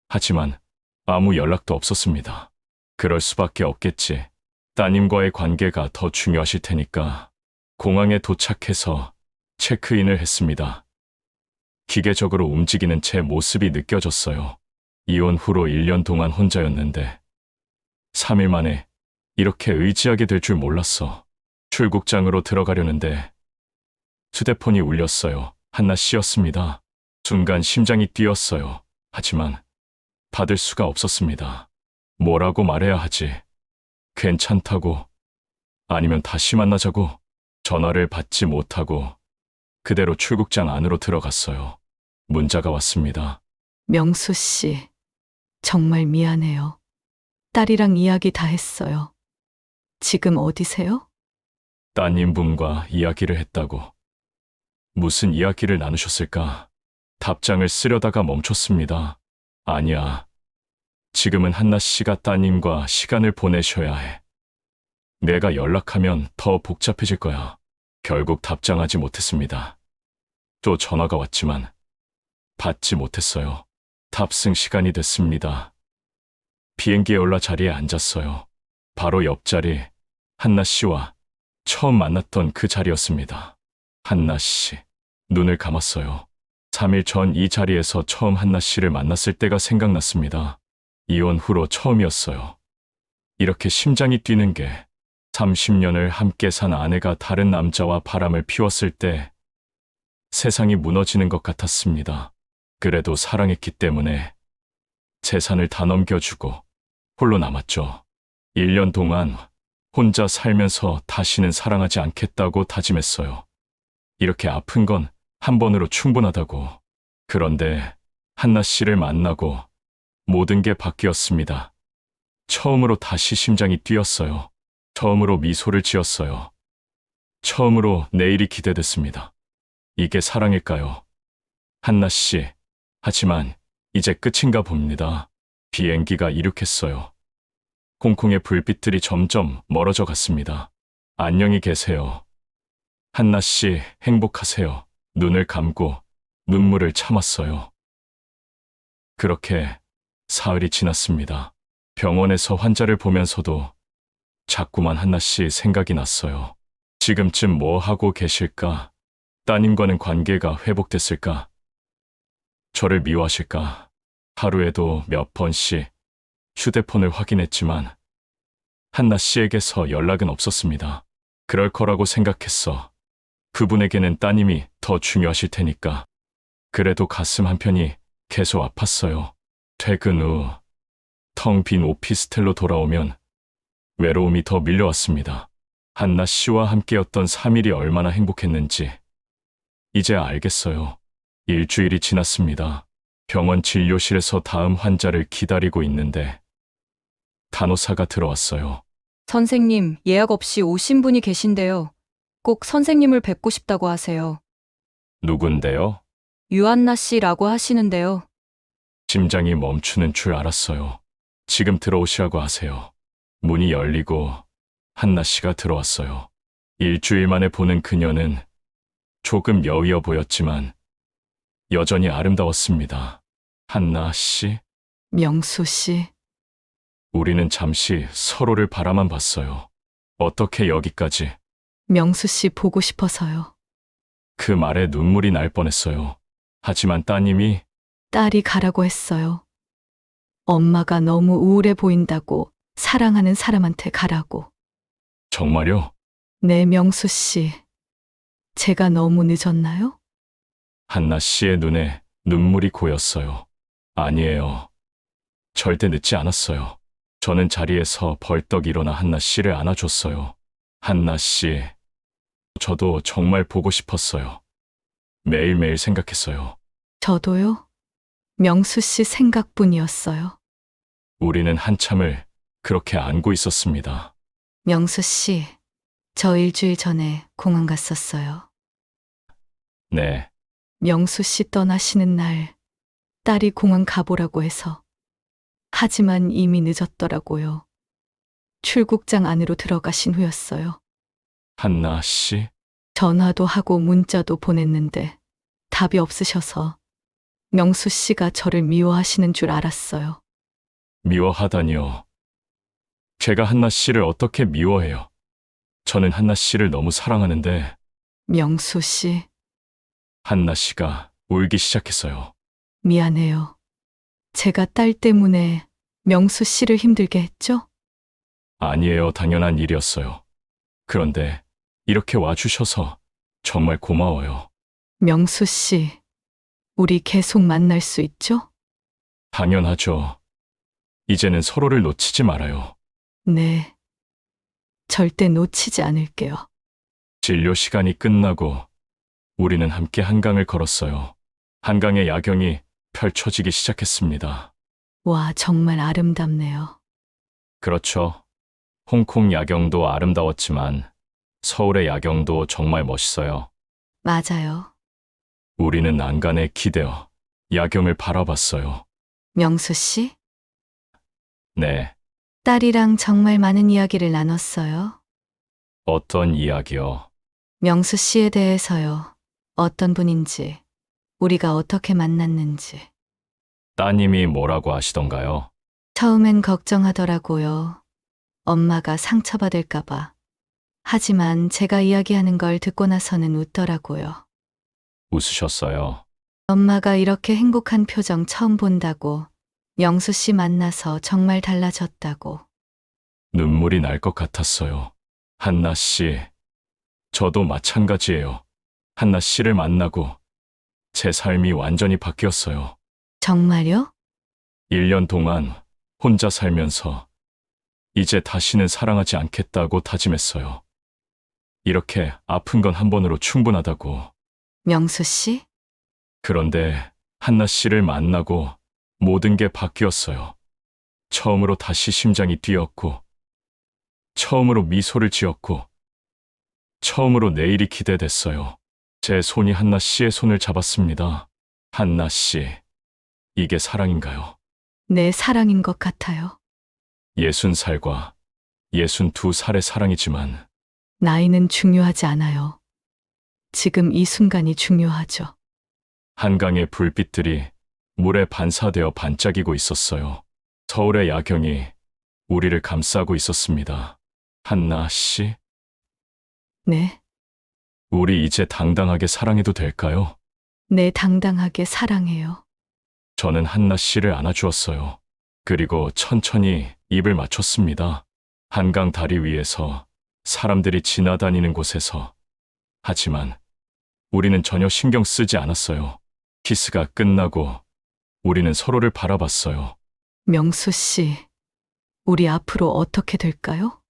하지만 아무 연락도 없었습니다. 그럴 수밖에 없겠지. 따님과의 관계가 더 중요하실 테니까. 공항에 도착해서 체크인을 했습니다. 기계적으로 움직이는 제 모습이 느껴졌어요. 이혼 후로 1년 동안 혼자였는데 3일 만에 이렇게 의지하게 될 줄 몰랐어. 출국장으로 들어가려는데 휴대폰이 울렸어요. 한나 씨였습니다. 순간 심장이 뛰었어요. 하지만 받을 수가 없었습니다. 뭐라고 말해야 하지? 괜찮다고? 아니면 다시 만나자고? 전화를 받지 못하고 그대로 출국장 안으로 들어갔어요. 문자가 왔습니다. 명수 씨, 정말 미안해요. 딸이랑 이야기 다 했어요. 지금 어디세요? 따님분과 이야기를 했다고. 무슨 이야기를 나누셨을까? 답장을 쓰려다가 멈췄습니다. 아니야. 지금은 한나 씨가 따님과 시간을 보내셔야 해. 내가 연락하면 더 복잡해질 거야. 결국 답장하지 못했습니다. 또 전화가 왔지만 받지 못했어요. 탑승 시간이 됐습니다. 비행기에 올라 자리에 앉았어요. 바로 옆자리 한나 씨와 처음 만났던 그 자리였습니다. 한나 씨. 눈을 감았어요. 3일 전 이 자리에서 처음 한나 씨를 만났을 때가 생각났습니다. 이혼 후로 처음이었어요. 이렇게 심장이 뛰는 게 30년을 함께 산 아내가 다른 남자와 바람을 피웠을 때 세상이 무너지는 것 같았습니다. 그래도 사랑했기 때문에 재산을 다 넘겨주고 홀로 남았죠. 1년 동안 혼자 살면서 다시는 사랑하지 않겠다고 다짐했어요. 이렇게 아픈 건 한 번으로 충분하다고. 그런데 한나 씨를 만나고 모든 게 바뀌었습니다. 처음으로 다시 심장이 뛰었어요. 처음으로 미소를 지었어요. 처음으로 내일이 기대됐습니다. 이게 사랑일까요? 한나 씨, 하지만 이제 끝인가 봅니다. 비행기가 이륙했어요. 홍콩의 불빛들이 점점 멀어져 갔습니다. 안녕히 계세요. 한나 씨, 행복하세요. 눈을 감고 눈물을 참았어요. 그렇게 사흘이 지났습니다. 병원에서 환자를 보면서도 자꾸만 한나 씨 생각이 났어요. 지금쯤 뭐 하고 계실까? 따님과는 관계가 회복됐을까? 저를 미워하실까? 하루에도 몇 번씩 휴대폰을 확인했지만 한나 씨에게서 연락은 없었습니다. 그럴 거라고 생각했어. 그분에게는 따님이 더 중요하실 테니까. 그래도 가슴 한편이 계속 아팠어요. 퇴근 후 텅 빈 오피스텔로 돌아오면 외로움이 더 밀려왔습니다. 한나 씨와 함께였던 3일이 얼마나 행복했는지 이제 알겠어요. 일주일이 지났습니다. 병원 진료실에서 다음 환자를 기다리고 있는데 간호사가 들어왔어요. 선생님, 예약 없이 오신 분이 계신데요. 꼭 선생님을 뵙고 싶다고 하세요. 누군데요? 유한나 씨라고 하시는데요. 심장이 멈추는 줄 알았어요. 지금 들어오시라고 하세요. 문이 열리고 한나 씨가 들어왔어요. 일주일 만에 보는 그녀는 조금 여위어 보였지만 여전히 아름다웠습니다. 한나 씨? 명수 씨, 우리는 잠시 서로를 바라만 봤어요. 어떻게 여기까지? 명수 씨 보고 싶어서요. 그 말에 눈물이 날 뻔했어요. 하지만 따님이 딸이 가라고 했어요. 엄마가 너무 우울해 보인다고 사랑하는 사람한테 가라고. 정말요? 네, 명수 씨. 제가 너무 늦었나요? 한나 씨의 눈에 눈물이 고였어요. 아니에요. 절대 늦지 않았어요. 저는 자리에서 벌떡 일어나 한나 씨를 안아줬어요. 한나 씨, 저도 정말 보고 싶었어요. 매일매일 생각했어요. 저도요. 명수 씨 생각뿐이었어요. 우리는 한참을 그렇게 안고 있었습니다. 명수 씨, 저 일주일 전에 공항 갔었어요. 네, 명수 씨 떠나시는 날 딸이 공항 가보라고 해서. 하지만 이미 늦었더라고요. 출국장 안으로 들어가신 후였어요. 한나 씨, 전화도 하고 문자도 보냈는데 답이 없으셔서 명수 씨가 저를 미워하시는 줄 알았어요. 미워하다니요. 제가 한나 씨를 어떻게 미워해요? 저는 한나 씨를 너무 사랑하는데 명수 씨, 한나 씨가 울기 시작했어요. 미안해요. 제가 딸 때문에 명수 씨를 힘들게 했죠? 아니에요. 당연한 일이었어요. 그런데 이렇게 와주셔서 정말 고마워요. 명수 씨, 우리 계속 만날 수 있죠? 당연하죠. 이제는 서로를 놓치지 말아요. 네. 절대 놓치지 않을게요. 진료 시간이 끝나고 우리는 함께 한강을 걸었어요. 한강의 야경이 펼쳐지기 시작했습니다. 와, 정말 아름답네요. 그렇죠. 홍콩 야경도 아름다웠지만 서울의 야경도 정말 멋있어요. 맞아요. 우리는 난간에 기대어 야경을 바라봤어요. 명수 씨, 네, 딸이랑 정말 많은 이야기를 나눴어요. 어떤 이야기요? 명수 씨에 대해서요. 어떤 분인지, 우리가 어떻게 만났는지. 따님이 뭐라고 하시던가요? 처음엔 걱정하더라고요. 엄마가 상처받을까봐. 하지만 제가 이야기하는 걸 듣고 나서는 웃더라고요. 웃으셨어요. 엄마가 이렇게 행복한 표정 처음 본다고, 명수 씨 만나서 정말 달라졌다고. 눈물이 날 것 같았어요. 한나 씨, 저도 마찬가지예요. 한나 씨를 만나고 제 삶이 완전히 바뀌었어요. 정말요? 1년 동안 혼자 살면서 이제 다시는 사랑하지 않겠다고 다짐했어요. 이렇게 아픈 건 한 번으로 충분하다고. 명수 씨? 그런데 한나 씨를 만나고 모든 게 바뀌었어요. 처음으로 다시 심장이 뛰었고, 처음으로 미소를 지었고, 처음으로 내일이 기대됐어요. 제 손이 한나 씨의 손을 잡았습니다. 한나 씨, 이게 사랑인가요? 내 사랑인 것 같아요. 60살과 62살의 사랑이지만 나이는 중요하지 않아요. 지금 이 순간이 중요하죠. 한강의 불빛들이 물에 반사되어 반짝이고 있었어요. 서울의 야경이 우리를 감싸고 있었습니다. 한나 씨, 네, 우리 이제 당당하게 사랑해도 될까요? 내 당당하게 사랑해요. 저는 한나 씨를 안아주었어요. 그리고 천천히 입을 맞췄습니다. 한강 다리 위에서, 사람들이 지나다니는 곳에서. 하지만 우리는 전혀 신경 쓰지 않았어요. 키스가 끝나고 우리는 서로를 바라봤어요. 명수 씨, 우리 앞으로 어떻게 될까요?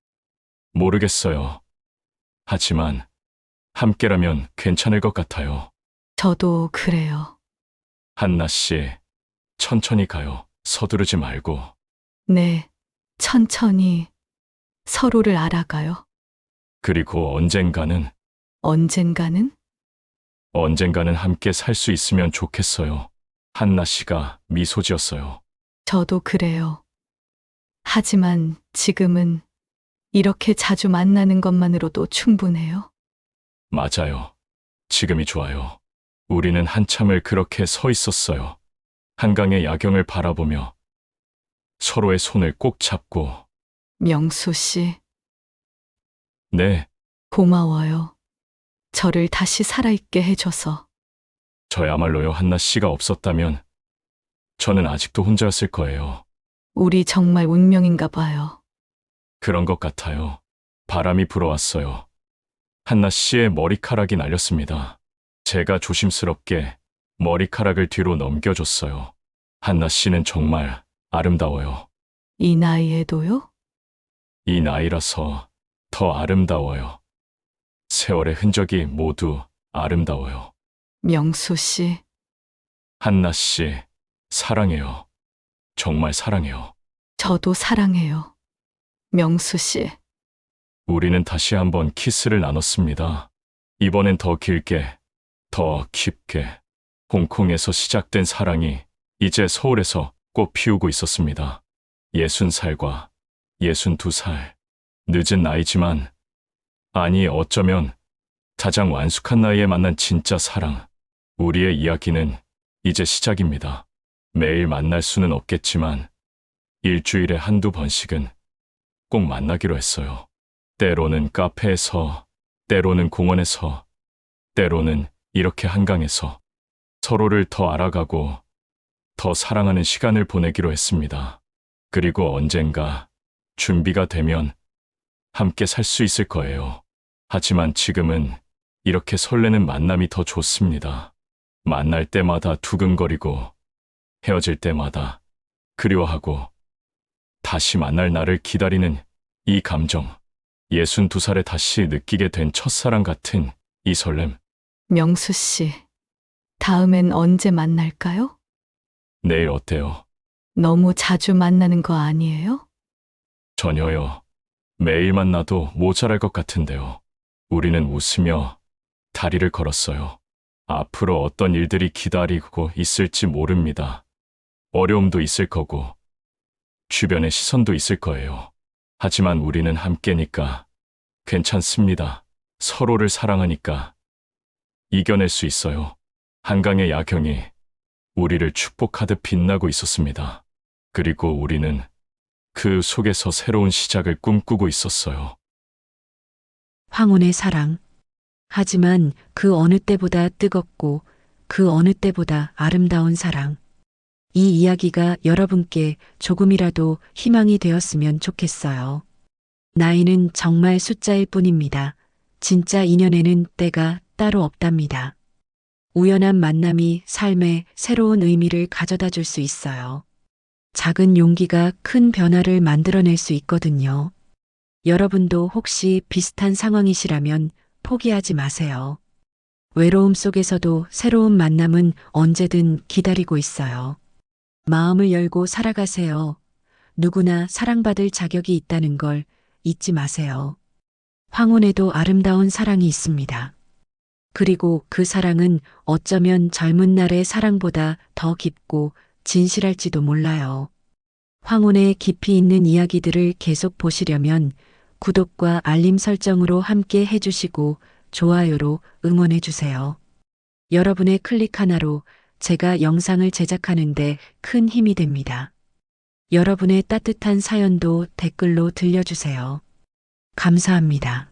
모르겠어요. 하지만 함께라면 괜찮을 것 같아요. 저도 그래요. 한나 씨, 천천히 가요. 서두르지 말고. 네, 천천히 서로를 알아가요. 그리고 언젠가는 언젠가는 함께 살 수 있으면 좋겠어요. 한나 씨가 미소 지었어요. 저도 그래요. 하지만 지금은 이렇게 자주 만나는 것만으로도 충분해요. 맞아요. 지금이 좋아요. 우리는 한참을 그렇게 서 있었어요. 한강의 야경을 바라보며 서로의 손을 꼭 잡고. 명수 씨, 네, 고마워요. 저를 다시 살아있게 해줘서. 저야말로요. 한나 씨가 없었다면 저는 아직도 혼자였을 거예요. 우리 정말 운명인가 봐요. 그런 것 같아요. 바람이 불어왔어요. 한나 씨의 머리카락이 날렸습니다. 제가 조심스럽게 머리카락을 뒤로 넘겨줬어요. 한나 씨는 정말 아름다워요. 이 나이에도요? 이 나이라서 더 아름다워요. 세월의 흔적이 모두 아름다워요. 명수 씨, 한나 씨, 사랑해요. 정말 사랑해요. 저도 사랑해요. 명수 씨, 우리는 다시 한번 키스를 나눴습니다. 이번엔 더 길게, 더 깊게. 홍콩에서 시작된 사랑이 이제 서울에서 꽃 피우고 있었습니다. 60살과 62살. 늦은 나이지만, 아니 어쩌면 가장 완숙한 나이에 만난 진짜 사랑. 우리의 이야기는 이제 시작입니다. 매일 만날 수는 없겠지만 일주일에 한두 번씩은 꼭 만나기로 했어요. 때로는 카페에서, 때로는 공원에서, 때로는 이렇게 한강에서 서로를 더 알아가고 더 사랑하는 시간을 보내기로 했습니다. 그리고 언젠가 준비가 되면 함께 살 수 있을 거예요. 하지만 지금은 이렇게 설레는 만남이 더 좋습니다. 만날 때마다 두근거리고 헤어질 때마다 그리워하고 다시 만날 날을 기다리는 이 감정. 62살에 다시 느끼게 된 첫사랑 같은 이 설렘. 명수 씨, 다음엔 언제 만날까요? 내일 어때요? 너무 자주 만나는 거 아니에요? 전혀요. 매일 만나도 모자랄 것 같은데요. 우리는 웃으며 다리를 걸었어요. 앞으로 어떤 일들이 기다리고 있을지 모릅니다. 어려움도 있을 거고, 주변의 시선도 있을 거예요. 하지만 우리는 함께니까 괜찮습니다. 서로를 사랑하니까 이겨낼 수 있어요. 한강의 야경이 우리를 축복하듯 빛나고 있었습니다. 그리고 우리는 그 속에서 새로운 시작을 꿈꾸고 있었어요. 황혼의 사랑. 하지만 그 어느 때보다 뜨겁고 그 어느 때보다 아름다운 사랑. 이 이야기가 여러분께 조금이라도 희망이 되었으면 좋겠어요. 나이는 정말 숫자일 뿐입니다. 진짜 인연에는 때가 따로 없답니다. 우연한 만남이 삶에 새로운 의미를 가져다 줄 수 있어요. 작은 용기가 큰 변화를 만들어낼 수 있거든요. 여러분도 혹시 비슷한 상황이시라면 포기하지 마세요. 외로움 속에서도 새로운 만남은 언제든 기다리고 있어요. 마음을 열고 살아가세요. 누구나 사랑받을 자격이 있다는 걸 잊지 마세요. 황혼에도 아름다운 사랑이 있습니다. 그리고 그 사랑은 어쩌면 젊은 날의 사랑보다 더 깊고 진실할지도 몰라요. 황혼에 깊이 있는 이야기들을 계속 보시려면 구독과 알림 설정으로 함께 해주시고 좋아요로 응원해주세요. 여러분의 클릭 하나로 제가 영상을 제작하는데 큰 힘이 됩니다. 여러분의 따뜻한 사연도 댓글로 들려주세요. 감사합니다.